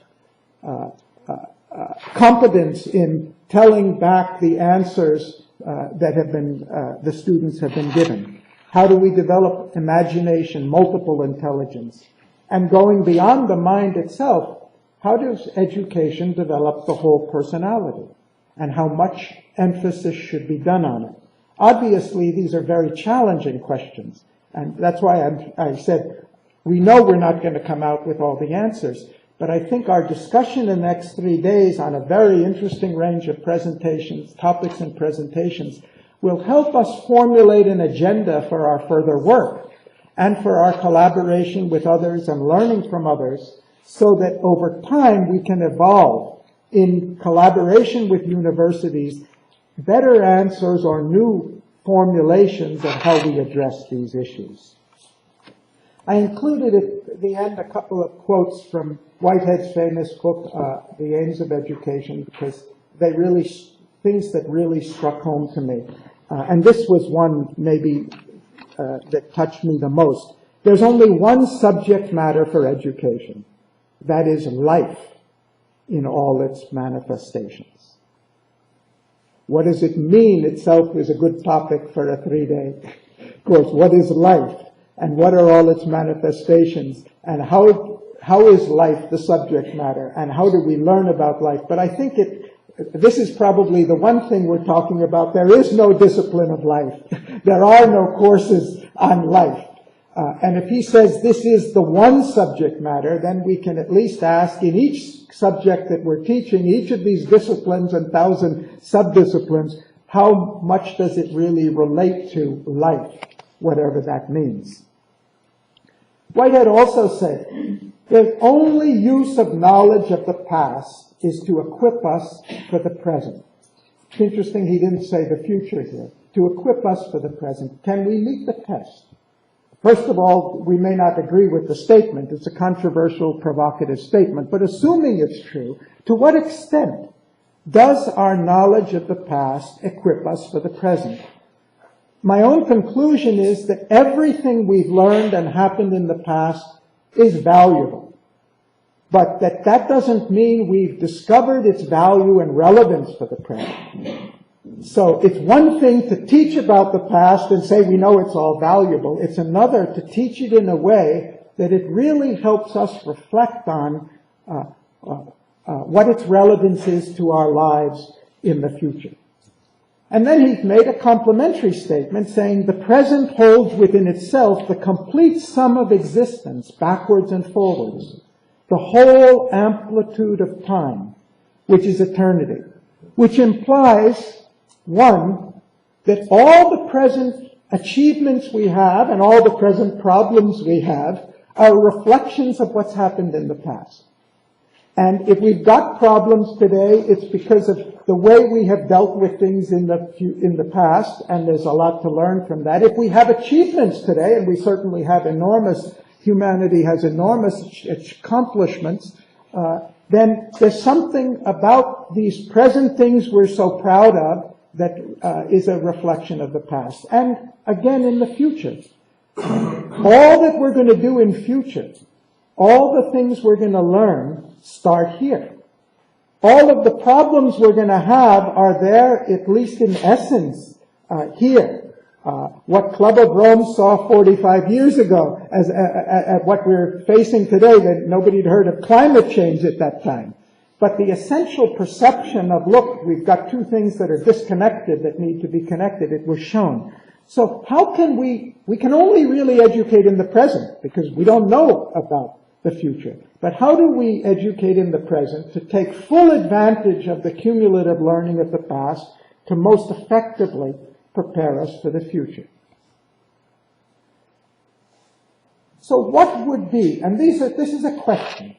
competence in telling back the answers that have been the students have been given? How do we develop imagination, multiple intelligence? And going beyond the mind itself, how does education develop the whole personality? And how much emphasis should be done on it? Obviously, these are very challenging questions. And that's why I said, we know we're not going to come out with all the answers. But I think our discussion in the next 3 days on a very interesting range of presentations, topics and presentations, will help us formulate an agenda for our further work and for our collaboration with others and learning from others, so that over time we can evolve in collaboration with universities better answers or new formulations of how we address these issues. I included at the end a couple of quotes from Whitehead's famous book, The Aims of Education, because they really, things that really struck home to me. And this was one maybe that touched me the most. There's only one subject matter for education. That is life in all its manifestations. What does it mean itself is a good topic for a 3-day course. What is life? And what are all its manifestations? And how is life the subject matter? And how do we learn about life? But I think this is probably the one thing we're talking about. There is no discipline of life. There are no courses on life. And if he says this is the one subject matter, then we can at least ask in each subject that we're teaching, each of these disciplines and 1,000 sub-disciplines, how much does it really relate to life, whatever that means. Whitehead also said, the only use of knowledge of the past is to equip us for the present. It's interesting he didn't say the future here. To equip us for the present. Can we meet the test? First of all, we may not agree with the statement. It's a controversial, provocative statement. But assuming it's true, to what extent does our knowledge of the past equip us for the present? My own conclusion is that everything we've learned and happened in the past is valuable. But that doesn't mean we've discovered its value and relevance for the present. So it's one thing to teach about the past and say we know it's all valuable. It's another to teach it in a way that it really helps us reflect on what its relevance is to our lives in the future. And then he's made a complementary statement saying the present holds within itself the complete sum of existence, backwards and forwards, the whole amplitude of time, which is eternity, which implies, one, that all the present achievements we have and all the present problems we have are reflections of what's happened in the past. And if we've got problems today, it's because of the way we have dealt with things in the past, and there's a lot to learn from that. If we have achievements today, and we certainly have humanity has enormous accomplishments, then there's something about these present things we're so proud of that is a reflection of the past. And again, in the future, all that we're going to do in future, all the things we're going to learn start here. All of the problems we're going to have are there, at least in essence, here. What Club of Rome saw 45 years ago at what we're facing today, that nobody had heard of climate change at that time. But the essential perception of, look, we've got two things that are disconnected that need to be connected, it was shown. So how can we can only really educate in the present because we don't know about the future. But how do we educate in the present to take full advantage of the cumulative learning of the past to most effectively prepare us for the future? So what would be, and this is a question,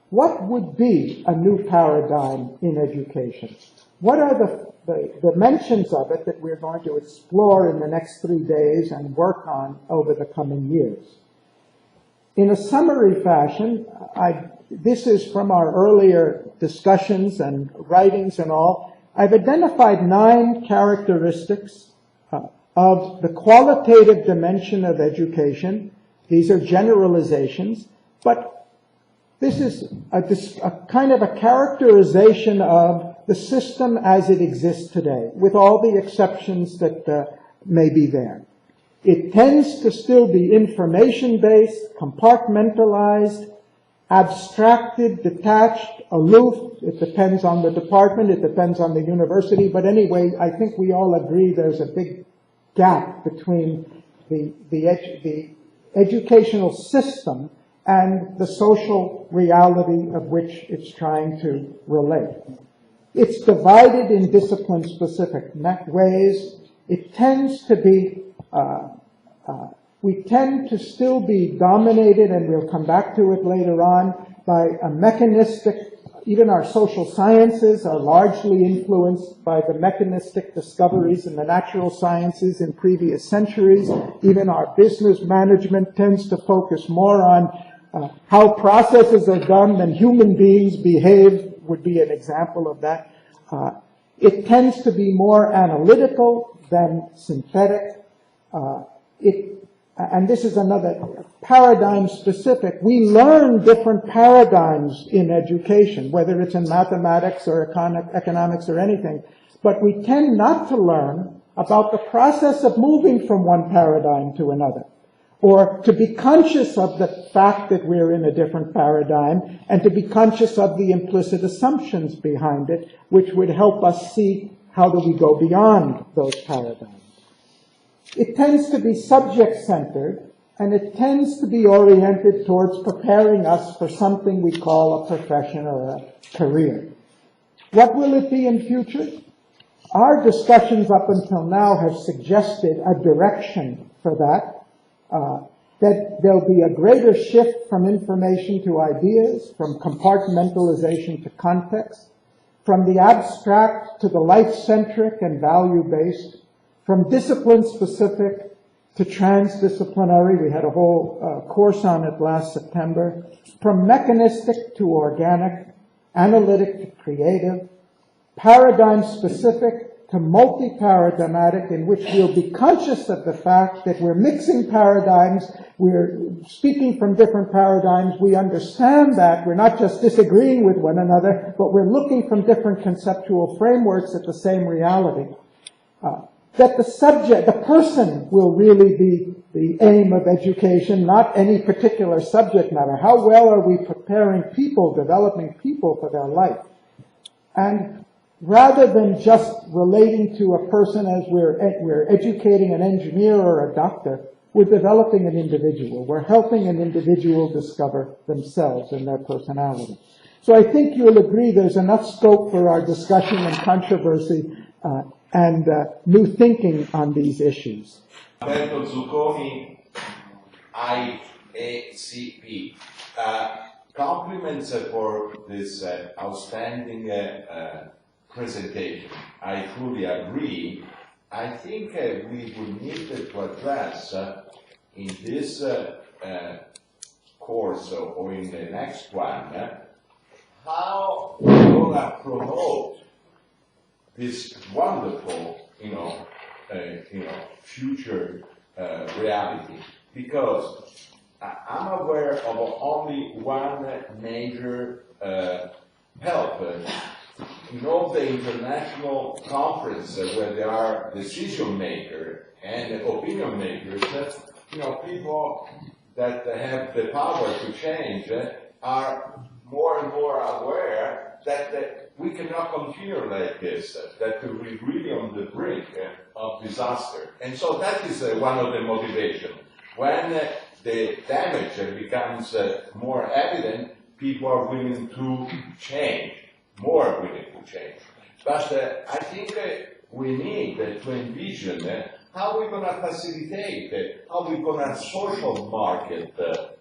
what would be a new paradigm in education? What are the dimensions of it that we're going to explore in the next 3 days and work on over the coming years? In a summary fashion, this is from our earlier discussions and writings and all. I've identified 9 characteristics of the qualitative dimension of education. These are generalizations, but this is a kind of a characterization of the system as it exists today, with all the exceptions that may be there. It tends to still be information-based, compartmentalized, abstracted, detached, aloof. It depends on the department, it depends on the university, but anyway, I think we all agree there's a big gap between the educational system and the social reality of which it's trying to relate. It's divided in discipline-specific ways. It tends to be, we tend to still be dominated, and we'll come back to it later on, by a mechanistic, even our social sciences are largely influenced by the mechanistic discoveries in the natural sciences in previous centuries. Even our business management tends to focus more on how processes are done than human beings behave, would be an example of that. It tends to be more analytical than synthetic. And this is another paradigm specific. We learn different paradigms in education, whether it's in mathematics or economics or anything. But we tend not to learn about the process of moving from one paradigm to another, or to be conscious of the fact that we're in a different paradigm, and to be conscious of the implicit assumptions behind it, which would help us see how do we go beyond those paradigms. It tends to be subject-centered, and it tends to be oriented towards preparing us for something we call a profession or a career. What will it be in future? Our discussions up until now have suggested a direction for that, that there'll be a greater shift from information to ideas, from compartmentalization to context, from the abstract to the life-centric and value-based, from discipline-specific to transdisciplinary. We had a whole course on it last September. From mechanistic to organic, analytic to creative, paradigm-specific to multi-paradigmatic, in which we'll be conscious of the fact that we're mixing paradigms, we're speaking from different paradigms, we understand that, we're not just disagreeing with one another, but we're looking from different conceptual frameworks at the same reality. That the subject, the person, will really be the aim of education, not any particular subject matter. How well are we preparing people, developing people for their life? And rather than just relating to a person as we're educating an engineer or a doctor, we're developing an individual. We're helping an individual discover themselves and their personality. So I think you'll agree there's enough scope for our discussion and controversy and new thinking on these issues. Alberto Zucconi, IACP. Compliments for this outstanding presentation. I fully agree. I think we would need to address in this course or in the next one how we're going to promote this wonderful, future reality, because I'm aware of only one major help in all the international conferences where there are decision makers and opinion makers. People that have the power to change are more and more aware that we cannot continue like this, that we're really on the brink of disaster. And so that is one of the motivations. When the damage becomes more evident, people are willing to change, more willing to change. But I think we need to envision how we're going to facilitate, how we're going to social market,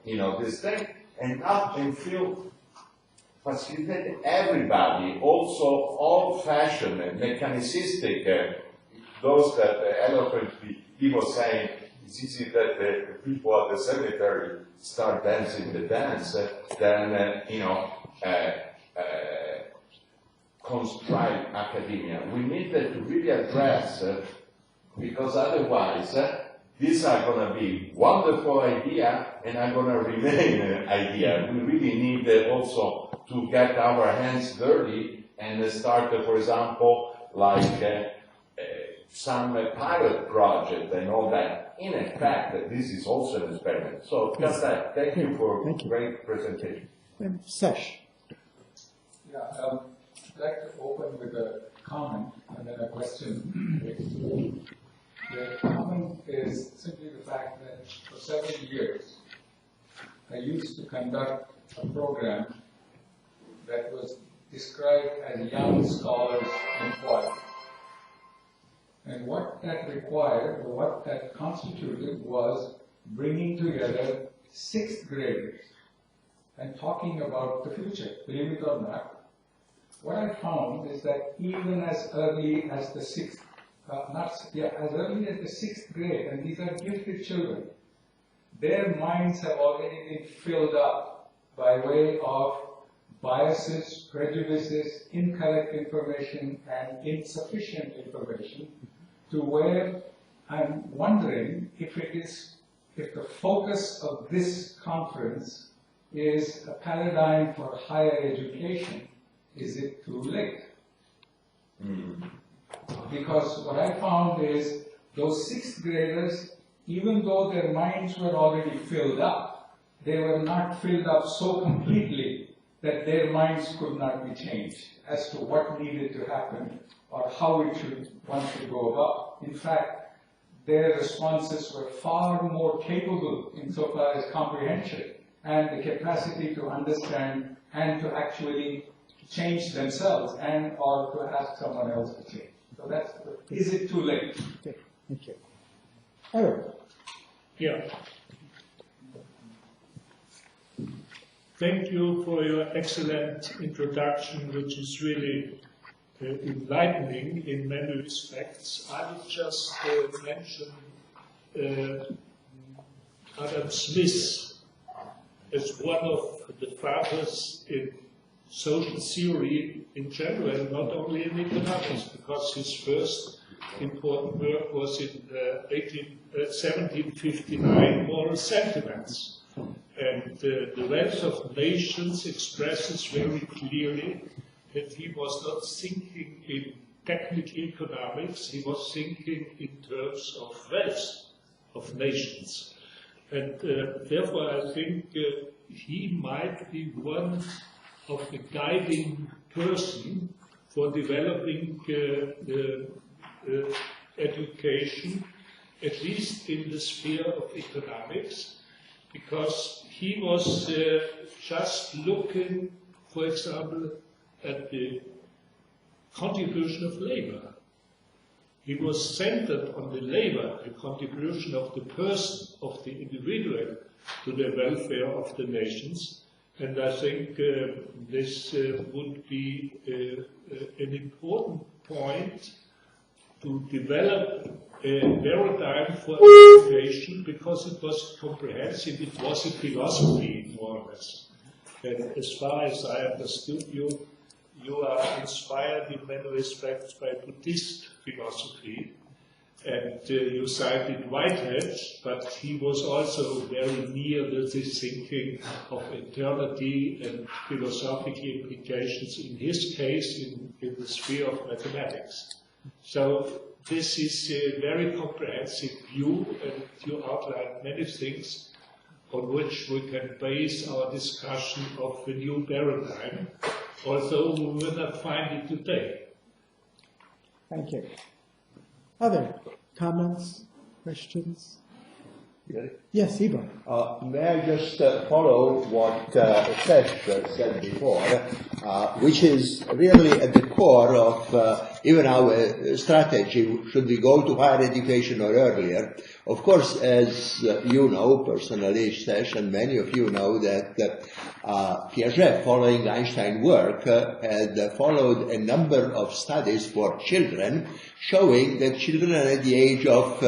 this thing, and feel facilitate everybody, also old-fashioned and mechanicistic, those that eloquently people saying it's easy that the people at the cemetery start dancing the dance, then constrict academia. We need to really address, because otherwise, these are going to be wonderful idea and are going to remain an idea. We really need also to get our hands dirty and start, for example, like some pilot project and all that. In effect, this is also an experiment. So just that. Thank you for great presentation. Sesh. Yeah, I'd like to open with a comment and then a question. The comment is simply the fact that for several years, I used to conduct a program that was described as Young Scholars Inquiry. And what that required, or what that constituted, was bringing together 6th graders and talking about the future, believe it or not. What I found is that even as early as the 6th grade, and these are gifted children, their minds have already been filled up by way of biases, prejudices, incorrect information, and insufficient information, to where I'm wondering if the focus of this conference is a paradigm for higher education. Is it too late? Because what I found is those 6th graders, even though their minds were already filled up, they were not filled up so completely that their minds could not be changed as to what needed to happen or how one should go about. In fact, their responses were far more capable insofar as comprehension and the capacity to understand and to actually change themselves and or to ask someone else to change. So that's, is it too late? Okay, thank you. Eric. Yeah. Thank you for your excellent introduction, which is really enlightening in many respects. I would just mention Adam Smith as one of the fathers in social theory in general, not only in economics, because his first important work was in 1759, Moral Sentiments. And the Wealth of Nations expresses very clearly that he was not thinking in technical economics, he was thinking in terms of wealth of nations. And therefore I think he might be one of the guiding person for developing education, at least in the sphere of economics, because he was just looking, for example, at the contribution of labor. He was centered on the labor, the contribution of the person, of the individual, to the welfare of the nations. And I think this would be an important point to develop a paradigm for education, because it was comprehensive, it was a philosophy, more or less. And as far as I understood you, you are inspired in many respects by Buddhist philosophy, and you cited Whitehead, but he was also very near to this thinking of eternity and philosophical implications, in his case, in the sphere of mathematics. So this is a very comprehensive view, and you outlined many things on which we can base our discussion of the new paradigm, although we will not find it today. Thank you. Other comments, questions? Yes, Ivo. May I just follow what Sesh said before, which is really at the core of even our strategy, should we go to higher education or earlier. Of course, as you know personally, Sesh, and many of you know that Piaget, following Einstein's work, had followed a number of studies for children, showing that children at the age of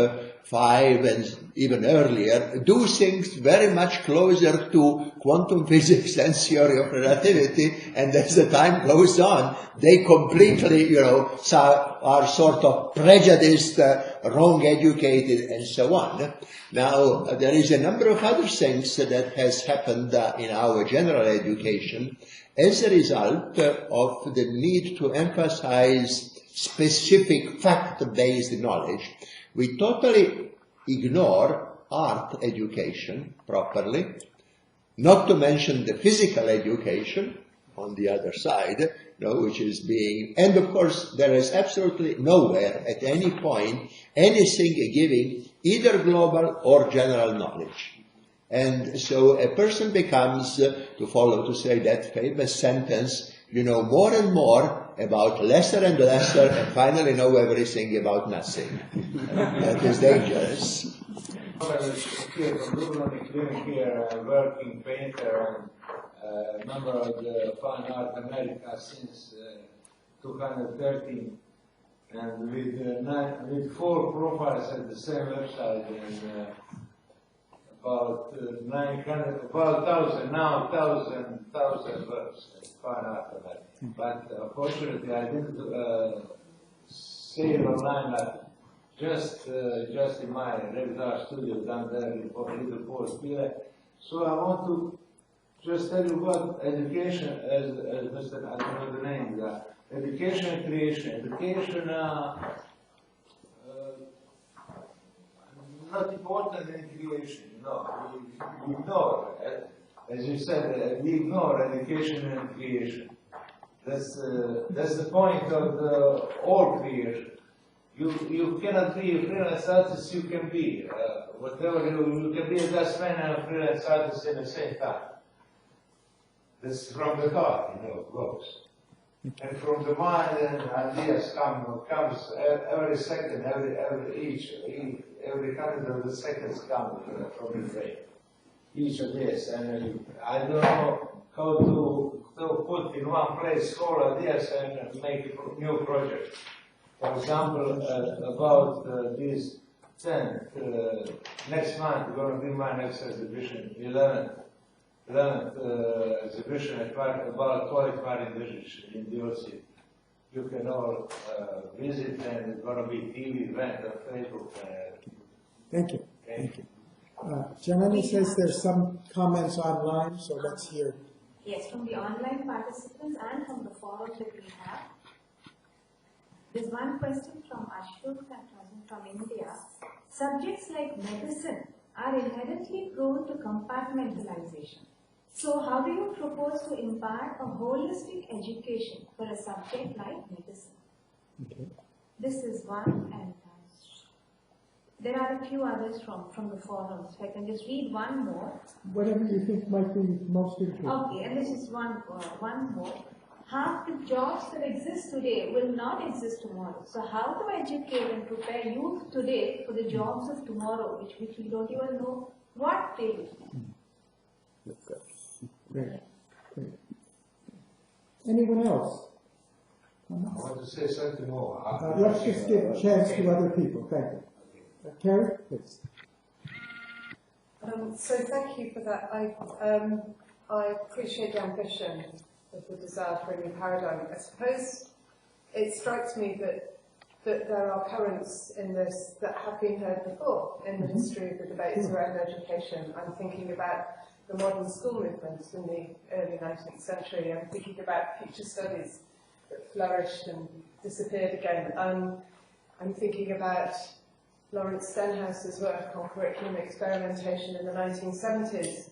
5 and even earlier, do things very much closer to quantum physics and theory of relativity, and as the time goes on, they completely, are sort of prejudiced, wrong educated, and so on. Now, there is a number of other things that has happened in our general education as a result of the need to emphasize specific fact-based knowledge. We totally ignore art education properly, not to mention the physical education on the other side, which is being, and of course there is absolutely nowhere at any point anything giving either global or general knowledge. And so a person becomes, to say that famous sentence, more and more about lesser and lesser, and finally know everything about nothing. That is dangerous. Here from Lublin, living here, working painter and member of the Fine Art America since 2013, and with 4 profiles at the same website, and about 900, about 1,000 works at Fine Art America. But unfortunately, I didn't say it online. Just in my regular studio down there in Little Port Pier. So I want to just tell you what education, as Mr. I don't know the name, education and creation. Education, not important in creation. No, we ignore, as you said, we ignore education and creation. That's the point of all creation. You cannot be a freelance artist, you can be. Whatever you can be a dustman and a freelance artist at the same time. This from the heart, goes. And from the mind and ideas comes every second, every 100 of the seconds come from the brain. Each of this, and I don't know how to put in one place all ideas and make a new project. For example, about this 10th, next month, going to be my next exhibition, 11th exhibition about Toy Marin Držić in the old city. You can all visit, and it's going to be TV event on Facebook. Thank you. Thank you. Janani says there's some comments online, so let's hear. Yes, from the online participants and from the forum that we have. There's one question from Ashok from India. Subjects like medicine are inherently prone to compartmentalization. So how do you propose to impart a holistic education for a subject like medicine? Okay. This is one, and there are a few others from the forums. If I can just read one more. Whatever you think might be most interesting. Okay, and this is one more. Half the jobs that exist today will not exist tomorrow. So how to educate and prepare youth today for the jobs of tomorrow, which we don't even know what they will be. Great. Great. Anyone else? I want to say something more. Let's just give a chance to other people. Thank you. Carrie, please. So thank you for that. I appreciate the ambition of the desire for a new paradigm. I suppose it strikes me that there are currents in this that have been heard before in the history of the debates around education. I'm thinking about the modern school movement in the early 19th century. I'm thinking about future studies that flourished and disappeared again. I'm thinking about Lawrence Stenhouse's work on curriculum experimentation in the 1970s.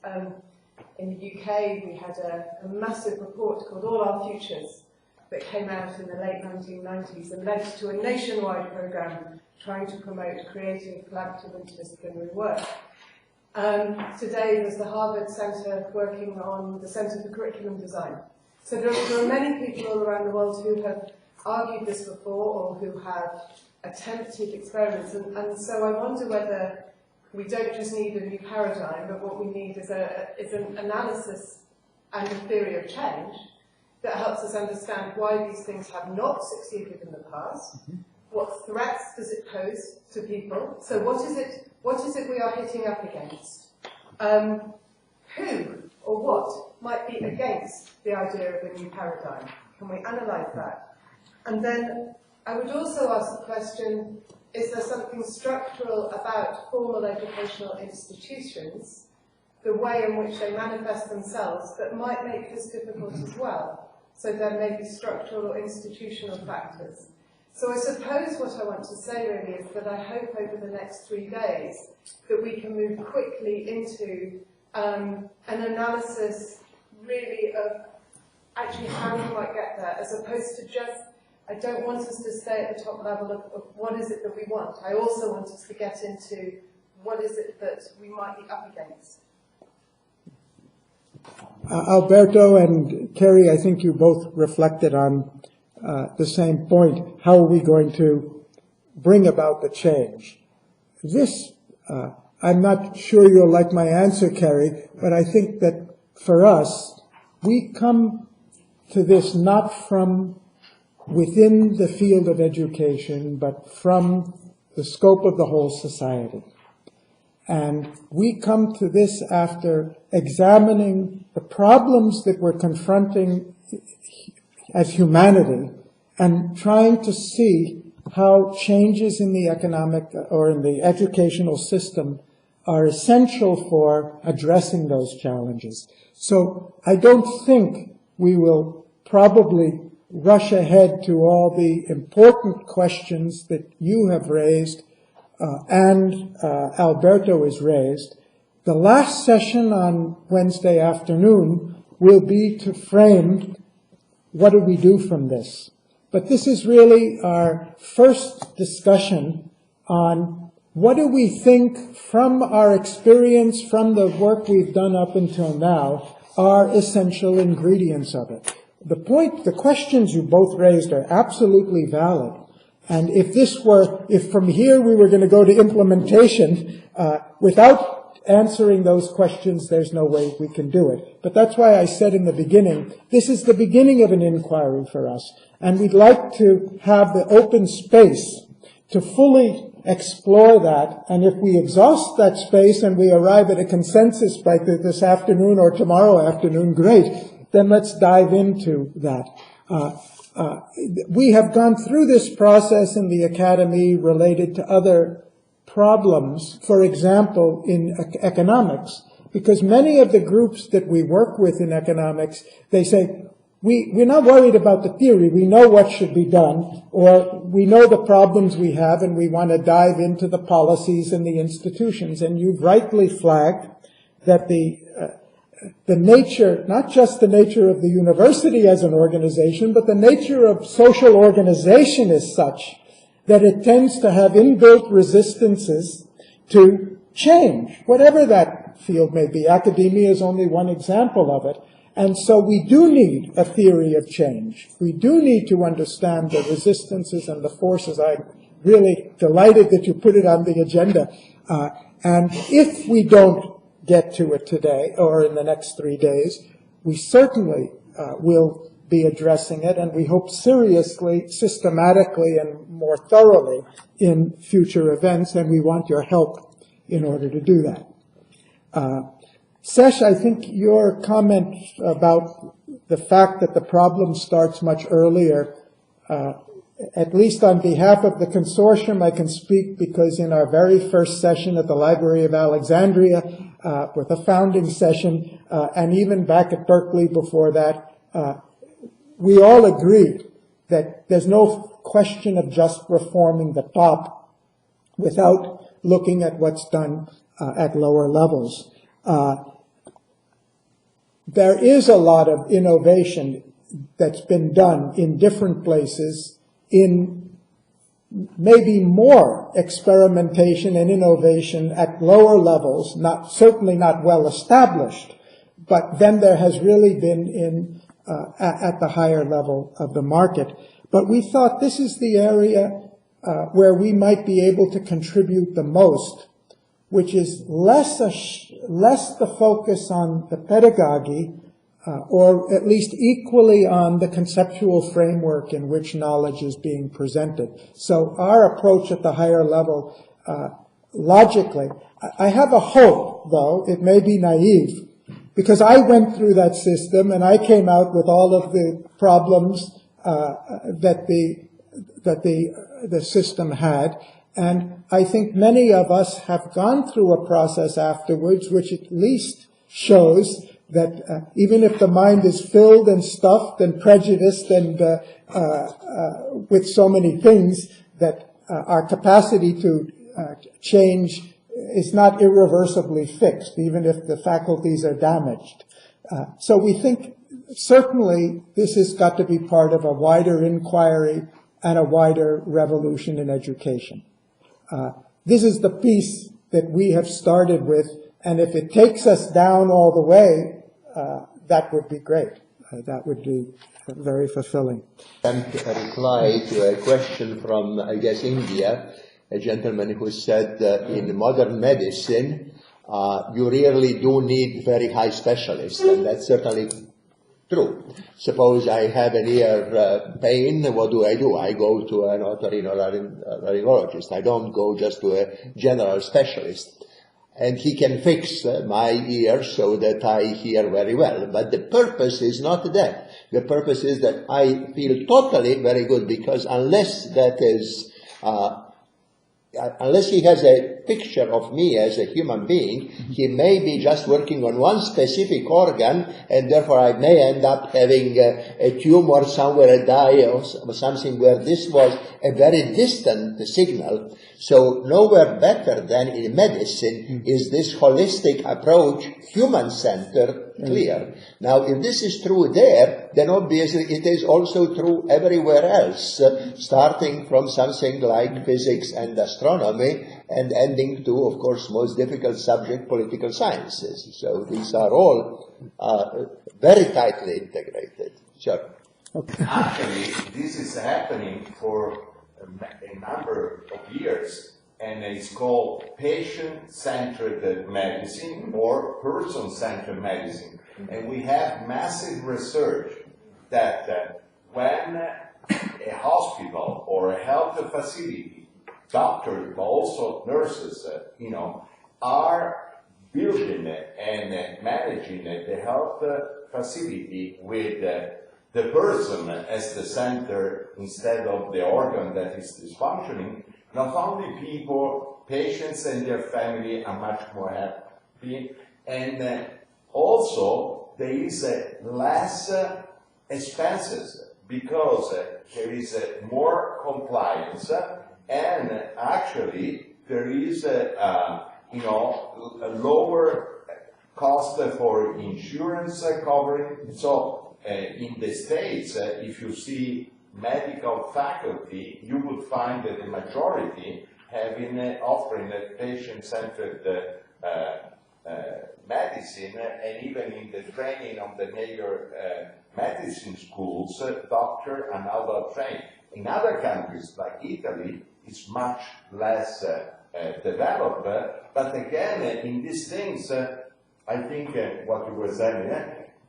In the UK, we had a massive report called All Our Futures that came out in the late 1990s and led to a nationwide programme trying to promote creative, collaborative, interdisciplinary work. Today, there's the Harvard Centre working on the Centre for Curriculum Design. So there are many people all around the world who have argued this before or who have attempted experiments, and so I wonder whether we don't just need a new paradigm, but what we need is an analysis and a theory of change that helps us understand why these things have not succeeded in the past, What threats does it pose to people? So what is it we are hitting up against? Who or what might be against the idea of a new paradigm? Can we analyse that? And then I would also ask the question, is there something structural about formal educational institutions, the way in which they manifest themselves, that might make this difficult as well? So there may be structural or institutional factors. So I suppose what I want to say really is that I hope over the next 3 days that we can move quickly into an analysis really of actually how we might get there, as opposed to just, I don't want us to stay at the top level of what is it that we want. I also want us to get into what is it that we might be up against. Alberto and Kerry, I think you both reflected on the same point. How are we going to bring about the change? This, I'm not sure you'll like my answer, Kerry, but I think that for us, we come to this not from within the field of education, but from the scope of the whole society. And we come to this after examining the problems that we're confronting as humanity and trying to see how changes in the economic or in the educational system are essential for addressing those challenges. So I don't think we will probably rush ahead to all the important questions that you have raised and Alberto has raised. The last session on Wednesday afternoon will be to frame what do we do from this. But this is really our first discussion on what do we think from our experience, from the work we've done up until now, are essential ingredients of it. The questions you both raised are absolutely valid. And if from here we were going to go to implementation, without answering those questions, there's no way we can do it. But that's why I said in the beginning, this is the beginning of an inquiry for us. And we'd like to have the open space to fully explore that. And if we exhaust that space and we arrive at a consensus by this afternoon or tomorrow afternoon, great. Then let's dive into that. We have gone through this process in the Academy related to other problems, for example, in economics, because many of the groups that we work with in economics, they say, we're not worried about the theory, we know what should be done, or we know the problems we have and we want to dive into the policies and the institutions. And you've rightly flagged that the nature, not just the nature of the university as an organization, but the nature of social organization is such that it tends to have inbuilt resistances to change, whatever that field may be. Academia is only one example of it. And so we do need a theory of change. We do need to understand the resistances and the forces. I'm really delighted that you put it on the agenda. And if we don't get to it today or in the next 3 days, we certainly will be addressing it, and we hope seriously, systematically, and more thoroughly in future events, and we want your help in order to do that. Sesh, I think your comment about the fact that the problem starts much earlier, at least on behalf of the consortium, I can speak because in our very first session at the Library of Alexandria, with a founding session, and even back at Berkeley before that, we all agreed that there's no question of just reforming the top without looking at what's done at lower levels. There is a lot of innovation that's been done in different places, in maybe more experimentation and innovation at lower levels, certainly not well established, but then there has really been at the higher level of the market. But we thought this is the area where we might be able to contribute the most, which is less the focus on the pedagogy, or at least equally on the conceptual framework in which knowledge is being presented. So our approach at the higher level, logically, I have a hope, though, it may be naive, because I went through that system and I came out with all of the problems that the system had. And I think many of us have gone through a process afterwards which at least shows that even if the mind is filled and stuffed and prejudiced and with so many things, that our capacity to change is not irreversibly fixed, even if the faculties are damaged. So we think certainly this has got to be part of a wider inquiry and a wider revolution in education. This is the piece that we have started with, and if it takes us down all the way, that would be great. That would be very fulfilling. And a reply to a question from, I guess, India, a gentleman who said in modern medicine, you really do need very high specialists, and that's certainly true. Suppose I have an ear pain, what do? I go to an otorhinolaryngologist. I don't go just to a general specialist. And he can fix my ear so that I hear very well. But the purpose is not that. The purpose is that I feel totally very good, because unless that is unless he has a picture of me as a human being, he may be just working on one specific organ, and therefore I may end up having a tumor somewhere, a dye or something where this was a very distant signal. So nowhere better than in medicine is this holistic approach, human-centered, clear. Now, if this is true there, then obviously it is also true everywhere else, starting from something like physics and astronomy, and ending to, of course, most difficult subject, political sciences. So these are all very tightly integrated. Sure. Okay. Actually, this is happening for a number of years, and it's called patient-centered medicine or person-centered medicine. And we have massive research that when a hospital or a health facility, doctors, but also nurses, are building and managing the health facility with the person as the center instead of the organ that is dysfunctioning, not only people, patients and their family are much more happy, and also there is less expenses because there is more compliance, and actually there is a lower cost for insurance covering. So in the States, if you see medical faculty, you would find that the majority having offering a patient-centered medicine, and even in the training of the major medicine schools, doctors are now well trained. In other countries like Italy, it's much less developed, but again, in these things, I think what you were saying,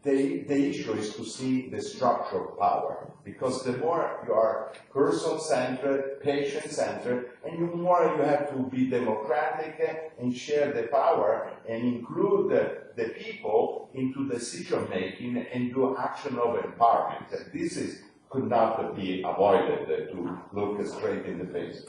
the issue is to see the structure of power, because the more you are person-centered, patient-centered, and the more you have to be democratic and share the power and include the people into decision-making and do action of empowerment. This could not be avoided to look straight in the face.